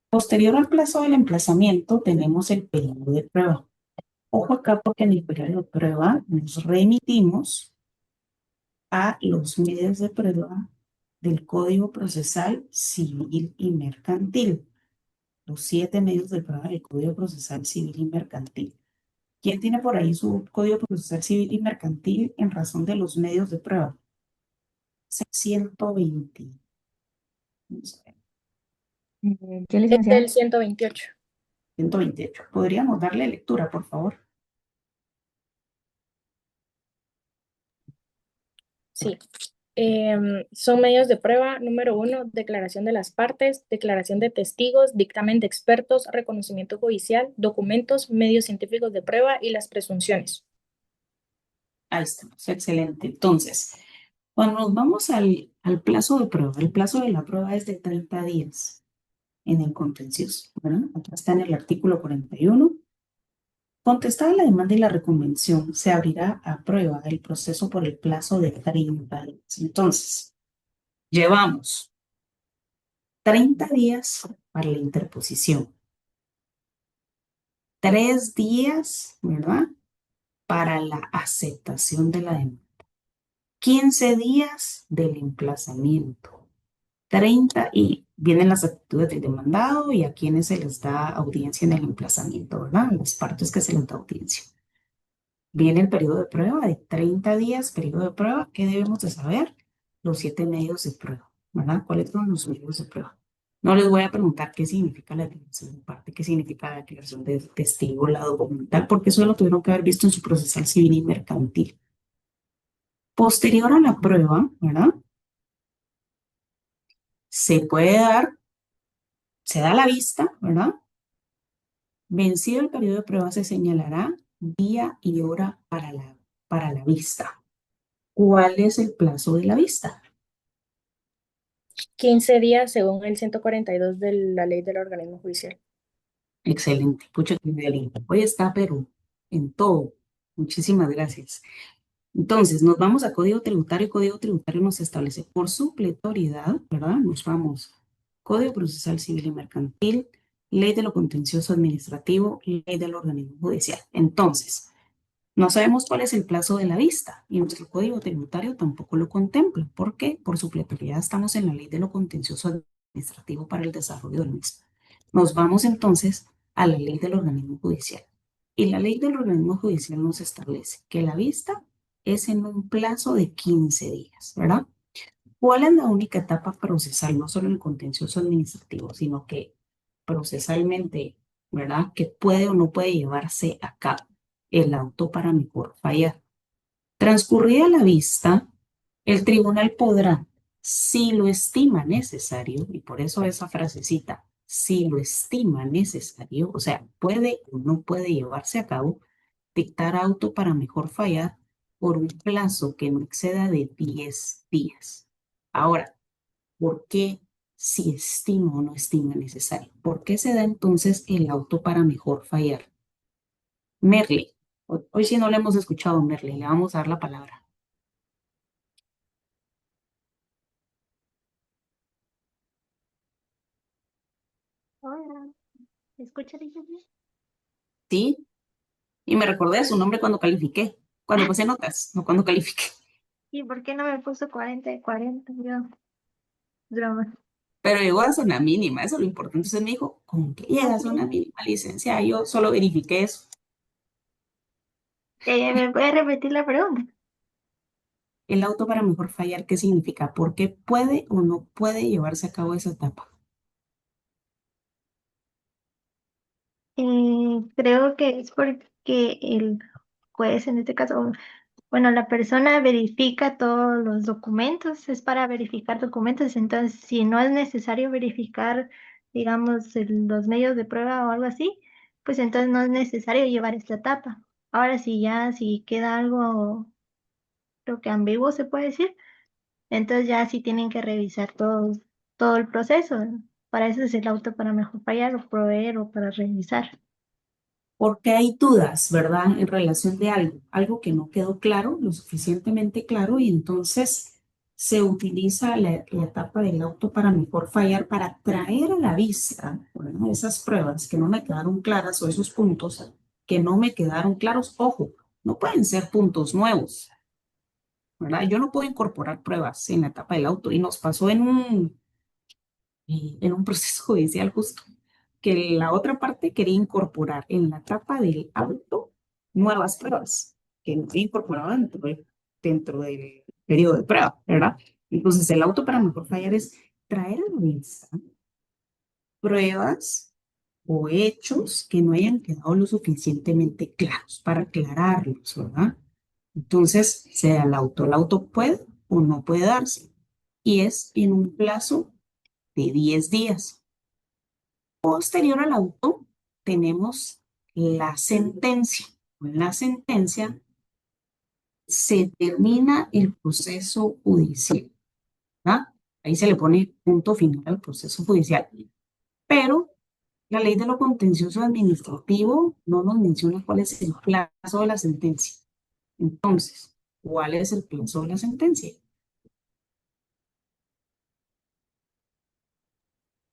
[SPEAKER 2] Posterior al plazo del emplazamiento tenemos el periodo de prueba. Ojo acá porque en el periodo de prueba nos remitimos a los medios de prueba del Código Procesal Civil y Mercantil. Los 7 medios de prueba del Código Procesal Civil y Mercantil. ¿Quién tiene por ahí su Código Procesal Civil y Mercantil en razón de los medios de prueba? 120. Vamos a ver.
[SPEAKER 3] ¿Qué
[SPEAKER 8] Es
[SPEAKER 3] licenciada?
[SPEAKER 8] del 128.
[SPEAKER 2] 128. ¿Podríamos darle lectura, por favor?
[SPEAKER 8] Sí. Son medios de prueba. Número 1, declaración de las partes, declaración de testigos, dictamen de expertos, reconocimiento judicial, documentos, medios científicos de prueba y las presunciones.
[SPEAKER 2] Ahí estamos, excelente. Entonces, cuando nos vamos al plazo de prueba, el plazo de la prueba es de 30 días en el contencioso, ¿verdad? Acá está en el artículo 41. Contestada la demanda y la reconvención, se abrirá a prueba el proceso por el plazo de 30 días. Entonces, llevamos 30 días para la interposición, 3 días, ¿verdad? Para la aceptación de la demanda, 15 días del emplazamiento, 30 y vienen las actitudes del demandado y a quienes se les da audiencia en el emplazamiento, ¿verdad? Las partes que se les da audiencia. Viene el periodo de prueba de 30 días, periodo de prueba. ¿Qué debemos de saber? Los 7 medios de prueba, ¿verdad? ¿Cuáles son los medios de prueba? No les voy a preguntar qué significa la declaración de parte, qué significa la declaración de testigo, la documental, porque eso lo tuvieron que haber visto en su procesal civil y mercantil. Posterior a la prueba, ¿verdad? Se puede dar se da la vista, ¿verdad? Vencido el periodo de prueba, se señalará día y hora para la vista. ¿Cuál es el plazo de la vista?
[SPEAKER 8] 15 días según el 142 de la ley del organismo judicial.
[SPEAKER 2] Excelente. Pucha, que bien. Hoy está, pero en todo. Muchísimas gracias. Entonces, nos vamos a Código Tributario. Código Tributario nos establece por supletoriedad, ¿verdad? Nos vamos. Código Procesal Civil y Mercantil, Ley de lo Contencioso Administrativo, Ley del Organismo Judicial. Entonces, no sabemos cuál es el plazo de la vista y nuestro Código Tributario tampoco lo contempla. ¿Por qué? Por supletoriedad estamos en la Ley de lo Contencioso Administrativo para el desarrollo del mismo. Nos vamos entonces a la Ley del Organismo Judicial. Y la Ley del Organismo Judicial nos establece que la vista es en un plazo de 15 días, ¿verdad? ¿Cuál es la única etapa procesal, no solo el contencioso administrativo, sino que procesalmente, ¿verdad? Que puede o no puede llevarse a cabo el auto para mejor fallar. Transcurrida la vista, el tribunal podrá, si lo estima necesario, y por eso esa frasecita, si lo estima necesario, o sea, puede o no puede llevarse a cabo, dictar auto para mejor fallar por un plazo que no exceda de 10 días. Ahora, ¿por qué si estima o no estima necesario? ¿Por qué se da entonces el auto para mejor fallar? Merle, hoy sí no le hemos escuchado a Merle, le vamos a dar la palabra.
[SPEAKER 5] Hola, ¿me escucha, licencia?
[SPEAKER 2] ¿Sí? Y me recordé de su nombre cuando califiqué, cuando pasé notas, no cuando califiqué.
[SPEAKER 5] ¿Y por qué no me puso 40 de 40? Yo, broma.
[SPEAKER 2] Pero llegó a zona mínima, eso es lo importante. Entonces me dijo, ¿cómo que llega a zona mínima, licencia? Yo solo verifiqué eso.
[SPEAKER 5] ¿Me puede repetir la pregunta?
[SPEAKER 2] El auto para mejor fallar, ¿qué significa? ¿Por qué puede o no puede llevarse a cabo esa etapa?
[SPEAKER 5] Creo que es porque el juez, en este caso, bueno, la persona verifica todos los documentos, es para verificar documentos, entonces si no es necesario verificar, digamos, los medios de prueba o algo así, pues entonces no es necesario llevar esta etapa. Ahora si ya, si queda algo, creo que ambiguo se puede decir, entonces ya sí tienen que revisar todo el proceso. Para eso es el auto para mejor fallar o proveer o para revisar.
[SPEAKER 2] Porque hay dudas, ¿verdad? En relación de algo que no quedó claro, lo suficientemente claro, y entonces se utiliza la etapa del auto para mejor fallar, para traer a la vista, ¿verdad? Esas pruebas que no me quedaron claras o esos puntos que no me quedaron claros. Ojo, no pueden ser puntos nuevos, ¿verdad? Yo no puedo incorporar pruebas en la etapa del auto y nos pasó en un proceso judicial justo, que la otra parte quería incorporar en la etapa del auto nuevas pruebas que no se incorporaban dentro del periodo de prueba, ¿verdad? Entonces, el auto para mejor fallar es traer a la vista pruebas o hechos que no hayan quedado lo suficientemente claros para aclararlos, ¿verdad? Entonces, sea el auto puede o no puede darse. Y es en un plazo de 10 días. Posterior al auto, tenemos la sentencia. Con la sentencia se termina el proceso judicial, ¿verdad? Ahí se le pone punto final al proceso judicial. Pero la ley de lo contencioso administrativo no nos menciona cuál es el plazo de la sentencia. Entonces, ¿cuál es el plazo de la sentencia?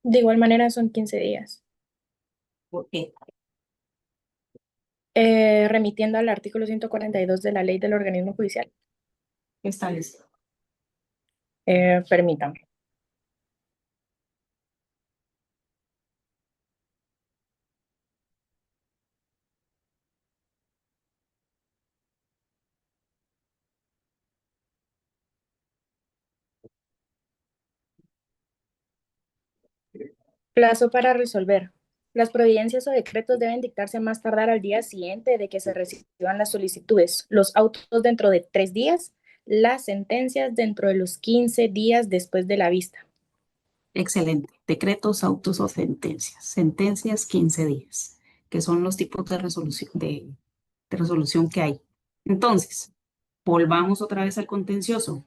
[SPEAKER 8] De igual manera son 15 días.
[SPEAKER 2] ¿Por qué?
[SPEAKER 8] Remitiendo al artículo 142 de la ley del organismo judicial.
[SPEAKER 2] ¿Qué establece?
[SPEAKER 8] Permítanme. Plazo para resolver. Las providencias o decretos deben dictarse a más tardar al día siguiente de que se reciban las solicitudes, los autos dentro de 3 días, las sentencias dentro de los 15 días después de la vista.
[SPEAKER 2] Excelente. Decretos, autos o sentencias. Sentencias 15 días, que son los tipos de resolución que hay. Entonces, volvamos otra vez al contencioso.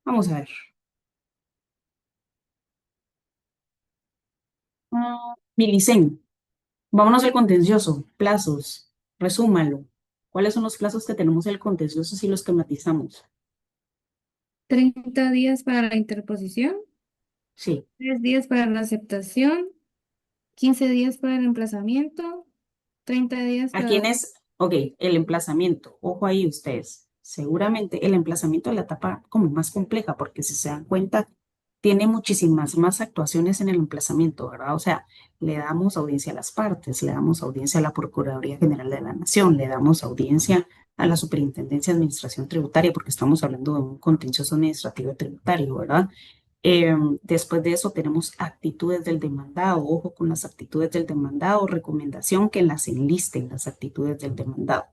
[SPEAKER 2] Vamos a ver. Milicen, vámonos al contencioso. Plazos, resúmalo. ¿Cuáles son los plazos que tenemos en el contencioso si los tematizamos?
[SPEAKER 12] 30 días para la interposición,
[SPEAKER 2] Sí.
[SPEAKER 12] 3 días para la aceptación, 15 días para el emplazamiento, 30 días
[SPEAKER 2] ¿A
[SPEAKER 12] para...
[SPEAKER 2] quién es? Ok, el emplazamiento. Ojo ahí ustedes. Seguramente el emplazamiento es la etapa como más compleja porque si se dan cuenta, tiene muchísimas más actuaciones en el emplazamiento, ¿verdad? O sea, le damos audiencia a las partes, le damos audiencia a la Procuraduría General de la Nación, le damos audiencia a la Superintendencia de Administración Tributaria porque estamos hablando de un contencioso administrativo tributario, ¿verdad? Después de eso tenemos actitudes del demandado. Ojo con las actitudes del demandado. Recomendación que las enlisten las actitudes del demandado.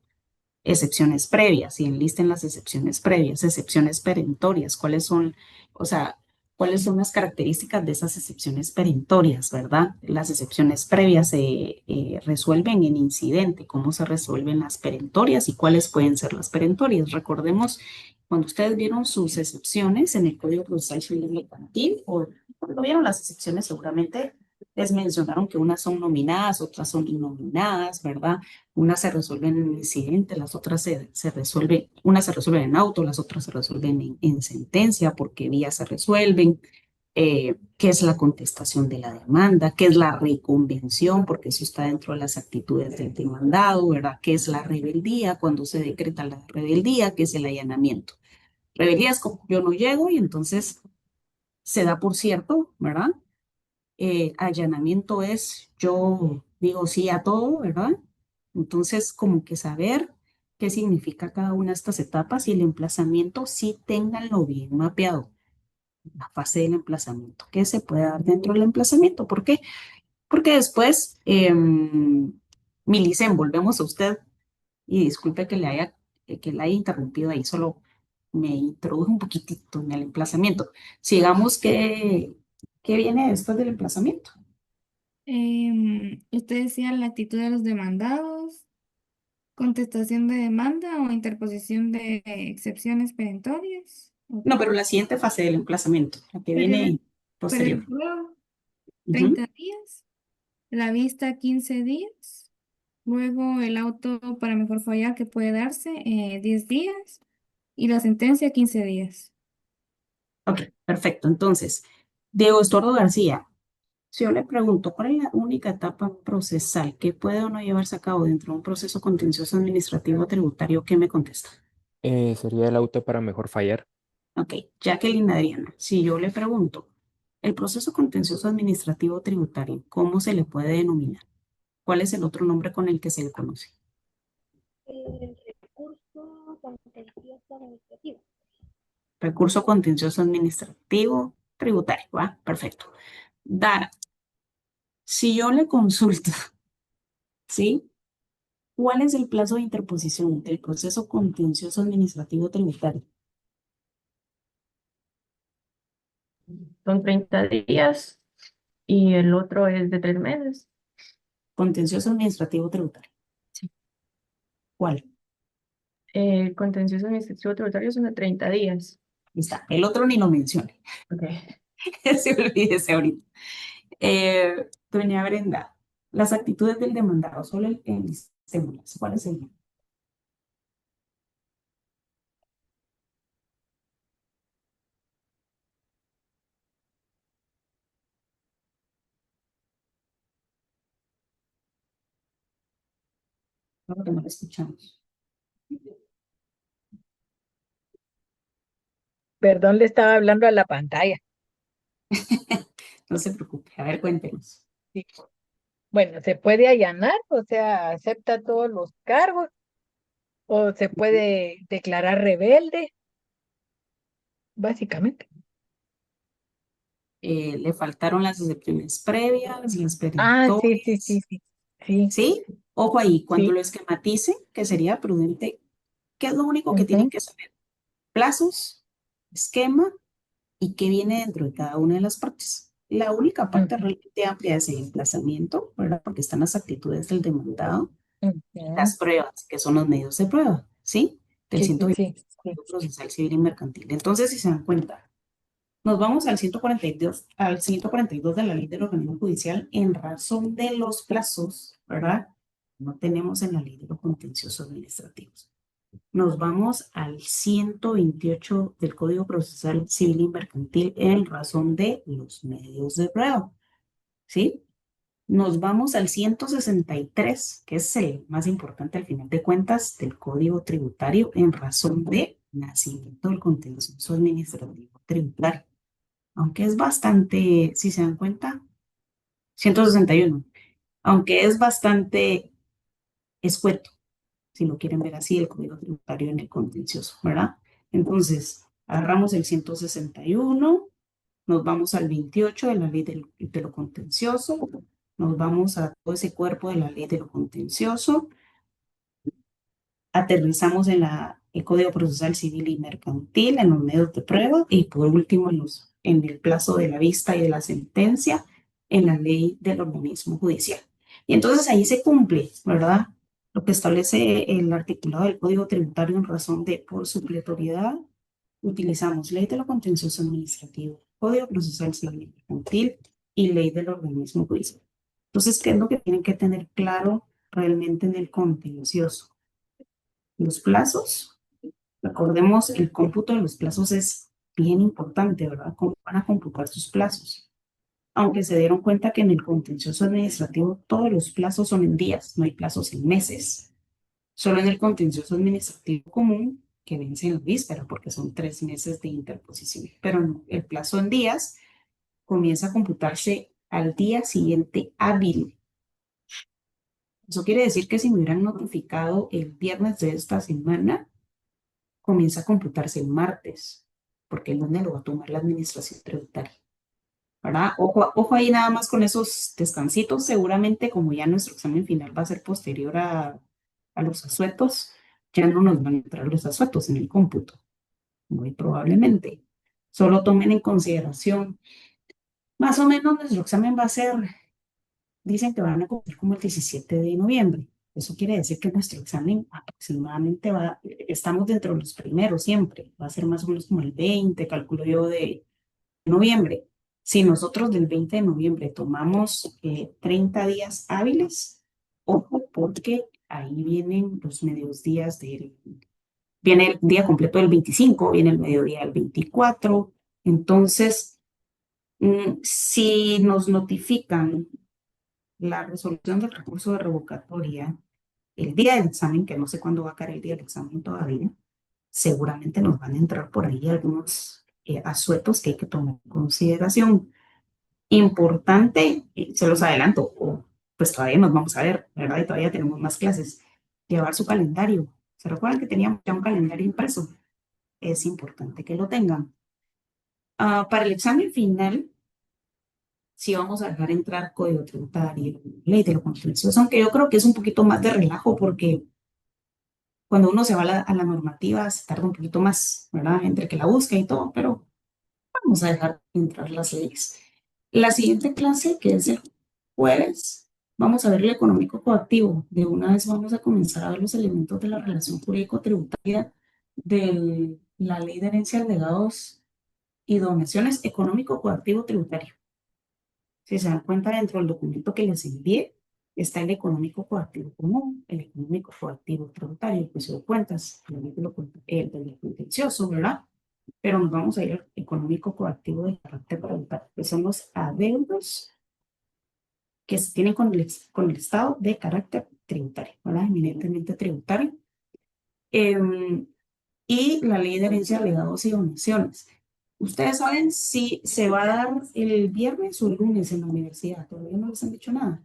[SPEAKER 2] Excepciones previas y enlisten las excepciones previas. Excepciones perentorias. ¿Cuáles son, o sea, cuáles son las características de esas excepciones perentorias, verdad? Las excepciones previas se resuelven en incidente. ¿Cómo se resuelven las perentorias y cuáles pueden ser las perentorias? Recordemos cuando ustedes vieron sus excepciones en el Código Procesal Civil Mercantil, o cuando vieron las excepciones, seguramente les mencionaron que unas son nominadas, otras son innominadas, ¿verdad? Unas se resuelven en incidente, las otras se resuelven, unas se resuelven en auto, las otras se resuelven en sentencia, por qué vía se resuelven, qué es la contestación de la demanda, qué es la reconvención, porque eso está dentro de las actitudes del demandado, ¿verdad? ¿Qué es la rebeldía? Cuando se decreta la rebeldía, ¿qué es el allanamiento? Rebeldía es como yo no llego y entonces se da por cierto, ¿verdad? Allanamiento es yo digo sí a todo, ¿verdad? Entonces, como que saber qué significa cada una de estas etapas y el emplazamiento, sí ténganlo bien mapeado. La fase del emplazamiento, ¿qué se puede dar dentro del emplazamiento? ¿Por qué? Porque después, Milicen, volvemos a usted y disculpe que le haya interrumpido ahí, solo me introdujo un poquitito en el emplazamiento. Sigamos, ¿qué viene después del emplazamiento?
[SPEAKER 12] Usted decía la actitud de los demandados, contestación de demanda o interposición de excepciones perentorias.
[SPEAKER 2] No, pero la siguiente fase del emplazamiento, la que
[SPEAKER 12] Sería
[SPEAKER 2] viene posterior.
[SPEAKER 12] periodo
[SPEAKER 2] Ujú.
[SPEAKER 12] 30 días, la vista 15 días, luego el auto para mejor fallar que puede darse 10 días y la sentencia 15 días.
[SPEAKER 2] Ok, perfecto. Entonces, Diego Estuardo García, si yo le pregunto, ¿cuál es la única etapa procesal que puede o no llevarse a cabo dentro de un proceso contencioso administrativo tributario? ¿Qué me contesta?
[SPEAKER 1] Sería el auto para mejor fallar.
[SPEAKER 2] Ok, Jacqueline Adriana, si yo le pregunto, el proceso contencioso administrativo tributario, ¿cómo se le puede denominar? ¿Cuál es el otro nombre con el que se le conoce?
[SPEAKER 4] El recurso contencioso administrativo.
[SPEAKER 2] Recurso contencioso administrativo tributario, ¿va? Perfecto. Dara, si yo le consulto, ¿sí? ¿Cuál es el plazo de interposición del proceso contencioso administrativo tributario?
[SPEAKER 9] Son 30 días y el otro es de 3 meses.
[SPEAKER 2] Contencioso administrativo tributario.
[SPEAKER 9] Sí.
[SPEAKER 2] ¿Cuál?
[SPEAKER 9] El contencioso administrativo tributario son de 30 días.
[SPEAKER 2] Ahí está. El otro ni lo mencione.
[SPEAKER 9] Ok.
[SPEAKER 2] Se olvídese ahorita. Doña Brenda, las actitudes del demandado, solo el listémoslas. ¿Cuáles serían? No, que no lo escuchamos.
[SPEAKER 15] Perdón, le estaba hablando a la pantalla.
[SPEAKER 2] No se preocupe. A ver, cuéntenos.
[SPEAKER 15] Sí. Bueno, se puede allanar, o sea, acepta todos los cargos, o se puede declarar rebelde, básicamente.
[SPEAKER 2] Le faltaron las excepciones previas, las
[SPEAKER 15] Ah, sí, sí,
[SPEAKER 2] perentorias.
[SPEAKER 15] sí, sí, sí,
[SPEAKER 2] ¿Sí? Ojo ahí, cuando
[SPEAKER 15] sí.
[SPEAKER 2] lo esquematice, que sería prudente, ¿qué es lo único que
[SPEAKER 15] Ujú.
[SPEAKER 2] tienen que saber? Plazos, esquema ¿Y qué viene dentro de cada una de las partes? La única parte realmente amplia es el emplazamiento, ¿verdad? Porque están las actitudes del demandado, las pruebas, que son los medios de prueba, ¿sí? Del
[SPEAKER 15] Sí, sí,
[SPEAKER 2] 120
[SPEAKER 15] sí, sí.
[SPEAKER 2] procesal civil y mercantil. Entonces, si se dan cuenta, nos vamos al 142 de la ley del organismo judicial en razón de los plazos, ¿verdad? No tenemos en la ley de los contenciosos administrativos. Nos vamos al 128 del Código Procesal Civil y Mercantil en razón de los medios de prueba, ¿sí? Nos vamos al 163, que es el más importante al final de cuentas del Código Tributario en razón de nacimiento del contencioso administrativo tributario. Aunque es bastante, si se dan cuenta, 161, aunque es bastante escueto, si lo quieren ver así, el Código Tributario en el contencioso, ¿verdad? Entonces, agarramos el 161, nos vamos al 28 de la ley de lo contencioso, nos vamos a todo ese cuerpo de la ley de lo contencioso, aterrizamos en el Código Procesal Civil y Mercantil, en los medios de prueba y por último en el plazo de la vista y de la sentencia en la ley del organismo judicial. Y entonces ahí se cumple, ¿verdad? Lo que establece el articulado del Código Tributario en razón de por supletoriedad, utilizamos ley de lo contencioso administrativo, Código Procesal Civil y Mercantil y ley del organismo judicial. Entonces, ¿qué es lo que tienen que tener claro realmente en el contencioso? Los plazos, recordemos, el cómputo de los plazos es bien importante, ¿verdad? ¿Cómo van a computar sus plazos? Aunque se dieron cuenta que en el contencioso administrativo todos los plazos son en días, no hay plazos en meses. Solo en el contencioso administrativo común, que vence en la víspera, porque son 3 meses de interposición. Pero no, el plazo en días comienza a computarse al día siguiente hábil. Eso quiere decir que si me hubieran notificado el viernes de esta semana, comienza a computarse el martes, porque el lunes lo va a tomar la administración tributaria, ¿verdad? Ojo ahí nada más con esos descansitos, seguramente como ya nuestro examen final va a ser posterior a los asuetos, ya no nos van a entrar los asuetos en el cómputo, muy probablemente. Solo tomen en consideración, más o menos nuestro examen va a ser, dicen que van a cumplir como el 17 de noviembre. Eso quiere decir que nuestro examen aproximadamente estamos dentro de los primeros siempre, va a ser más o menos como el 20, calculo yo, de noviembre. Si nosotros del 20 de noviembre tomamos 30 días hábiles, ojo, porque ahí vienen los medios días viene el día completo del 25, viene el mediodía del 24. Entonces, si nos notifican la resolución del recurso de revocatoria el día del examen, que no sé cuándo va a caer el día del examen todavía, seguramente nos van a entrar por ahí algunos asuetos que hay que tomar en consideración. Importante, se los adelanto, pues todavía nos vamos a ver, ¿verdad? Y todavía tenemos más clases. Llevar su calendario. ¿Se recuerdan que teníamos ya un calendario impreso? Es importante que lo tengan. Para el examen final, sí vamos a dejar entrar código tributario, ley de lo contencioso, aunque yo creo que es un poquito más de relajo porque cuando uno se va a la normativa se tarda un poquito más, ¿verdad? Entre que la busca y todo, pero vamos a dejar entrar las leyes. La siguiente clase, que es el jueves, vamos a ver el económico coactivo. De una vez vamos a comenzar a ver los elementos de la relación jurídico-tributaria de la ley de herencia de legados y donaciones económico coactivo tributario. Si se dan cuenta, dentro del documento que les envié está el económico coactivo común, el económico coactivo tributario, el juicio de cuentas, el del contencioso, ¿verdad? Pero nos vamos a ir al económico coactivo de carácter tributario, que son los adeudos que se tienen con el Estado de carácter tributario, ¿verdad? Eminentemente tributario. Y la ley de herencia, legados y donaciones. ¿Ustedes saben si se va a dar el viernes o el lunes en la universidad? Todavía no les han dicho nada.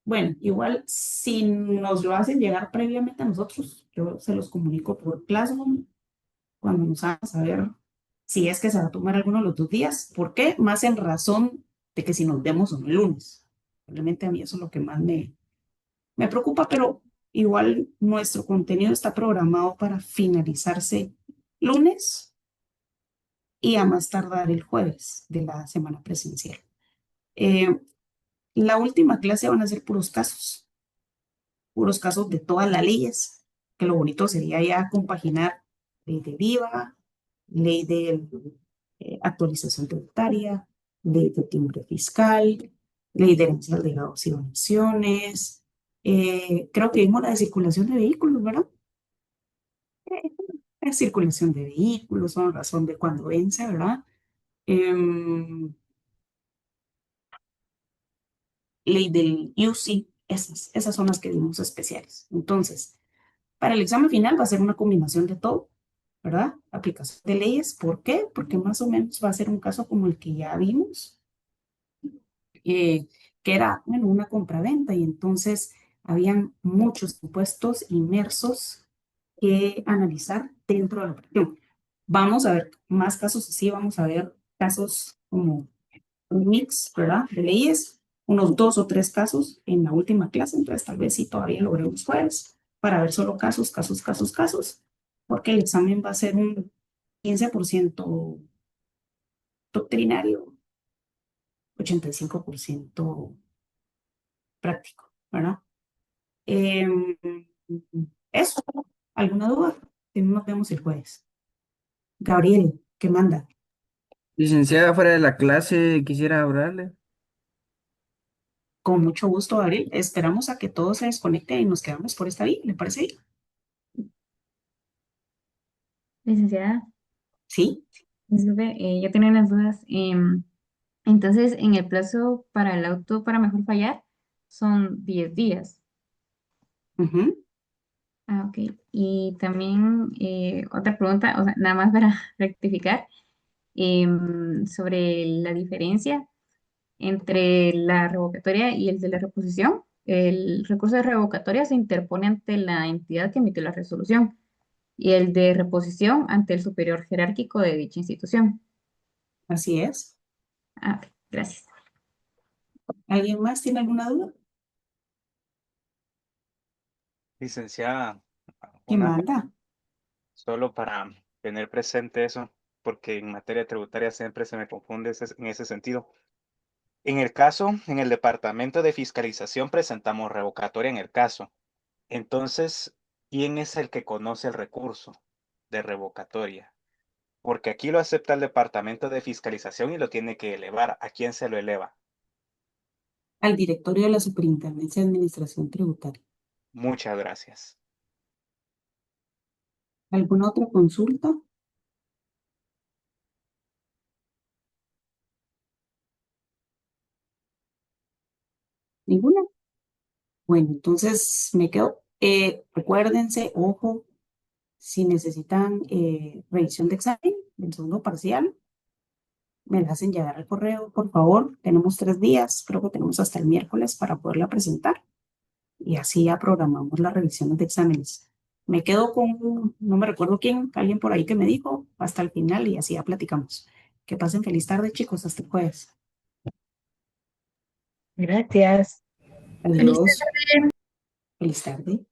[SPEAKER 2] Bueno, igual si nos lo hacen llegar previamente a nosotros, yo se los comunico por Classroom cuando nos hagan saber si es que se va a tomar alguno de los 2 días. ¿Por qué? Más en razón de que si nos vemos o no el lunes. Realmente a mí eso es lo que más me preocupa, pero igual nuestro contenido está programado para finalizarse lunes y a más tardar el jueves de la semana presencial. La última clase van a ser puros casos de todas las leyes, que lo bonito sería ya compaginar ley de viva, ley de actualización tributaria, ley de timbre fiscal, ley de herencias, legados y donaciones. Creo que vimos la de circulación de vehículos, ¿verdad? La circulación de vehículos, son razón de cuando vence, ¿verdad? Ley del UCI, esas son las que vimos especiales. Entonces, para el examen final va a ser una combinación de todo, ¿verdad? Aplicación de leyes. ¿Por qué? Porque más o menos va a ser un caso como el que ya vimos, que era, bueno, una compraventa y entonces habían muchos impuestos inmersos que analizar dentro de la operación. Vamos a ver más casos así, vamos a ver casos como un mix, ¿verdad? De leyes, unos 2 o 3 casos en la última clase, entonces tal vez sí todavía logremos jueves para ver solo casos, porque el examen va a ser un 15% doctrinario, 85% práctico, ¿verdad? Eso, ¿alguna duda? Nos vemos el jueves. Gabriel, ¿qué manda?
[SPEAKER 6] Licenciada, fuera de la clase, quisiera hablarle.
[SPEAKER 2] Con mucho gusto, Gabriel. Esperamos a que todos se desconecten y nos quedamos por esta vía. ¿Le parece bien?
[SPEAKER 3] Licenciada,
[SPEAKER 2] Sí.
[SPEAKER 3] disculpe, yo tenía unas dudas. Entonces, en el plazo para el auto para mejor fallar son 10 días. Ah, ok. Y también otra pregunta, o sea, nada más para rectificar, sobre la diferencia entre la revocatoria y el de la reposición. El recurso de revocatoria se interpone ante la entidad que emitió la resolución y el de reposición ante el superior jerárquico de dicha institución.
[SPEAKER 2] Así es.
[SPEAKER 3] Ah, ok, gracias.
[SPEAKER 2] ¿Alguien más tiene alguna duda?
[SPEAKER 11] Licenciada,
[SPEAKER 2] ¿Quién manda?
[SPEAKER 11] solo para tener presente eso, porque en materia tributaria siempre se me confunde en ese sentido. En el caso, en el departamento de fiscalización presentamos revocatoria en el caso. Entonces, ¿quién es el que conoce el recurso de revocatoria? Porque aquí lo acepta el departamento de fiscalización y lo tiene que elevar. ¿A quién se lo eleva?
[SPEAKER 2] Al directorio de la Superintendencia de Administración Tributaria.
[SPEAKER 11] Muchas gracias.
[SPEAKER 2] ¿Alguna otra consulta? ¿Ninguna? Bueno, entonces me quedo. Recuérdense, ojo, si necesitan revisión de examen del segundo parcial, me la hacen llegar al correo, por favor. Tenemos 3 días, creo que tenemos hasta el miércoles para poderla presentar. Y así ya programamos las revisiones de exámenes. Me quedo con, no me recuerdo quién, alguien por ahí que me dijo, hasta el final y así ya platicamos. Que pasen feliz tarde, chicos, hasta el jueves.
[SPEAKER 15] Gracias.
[SPEAKER 2] Adiós. Feliz tarde.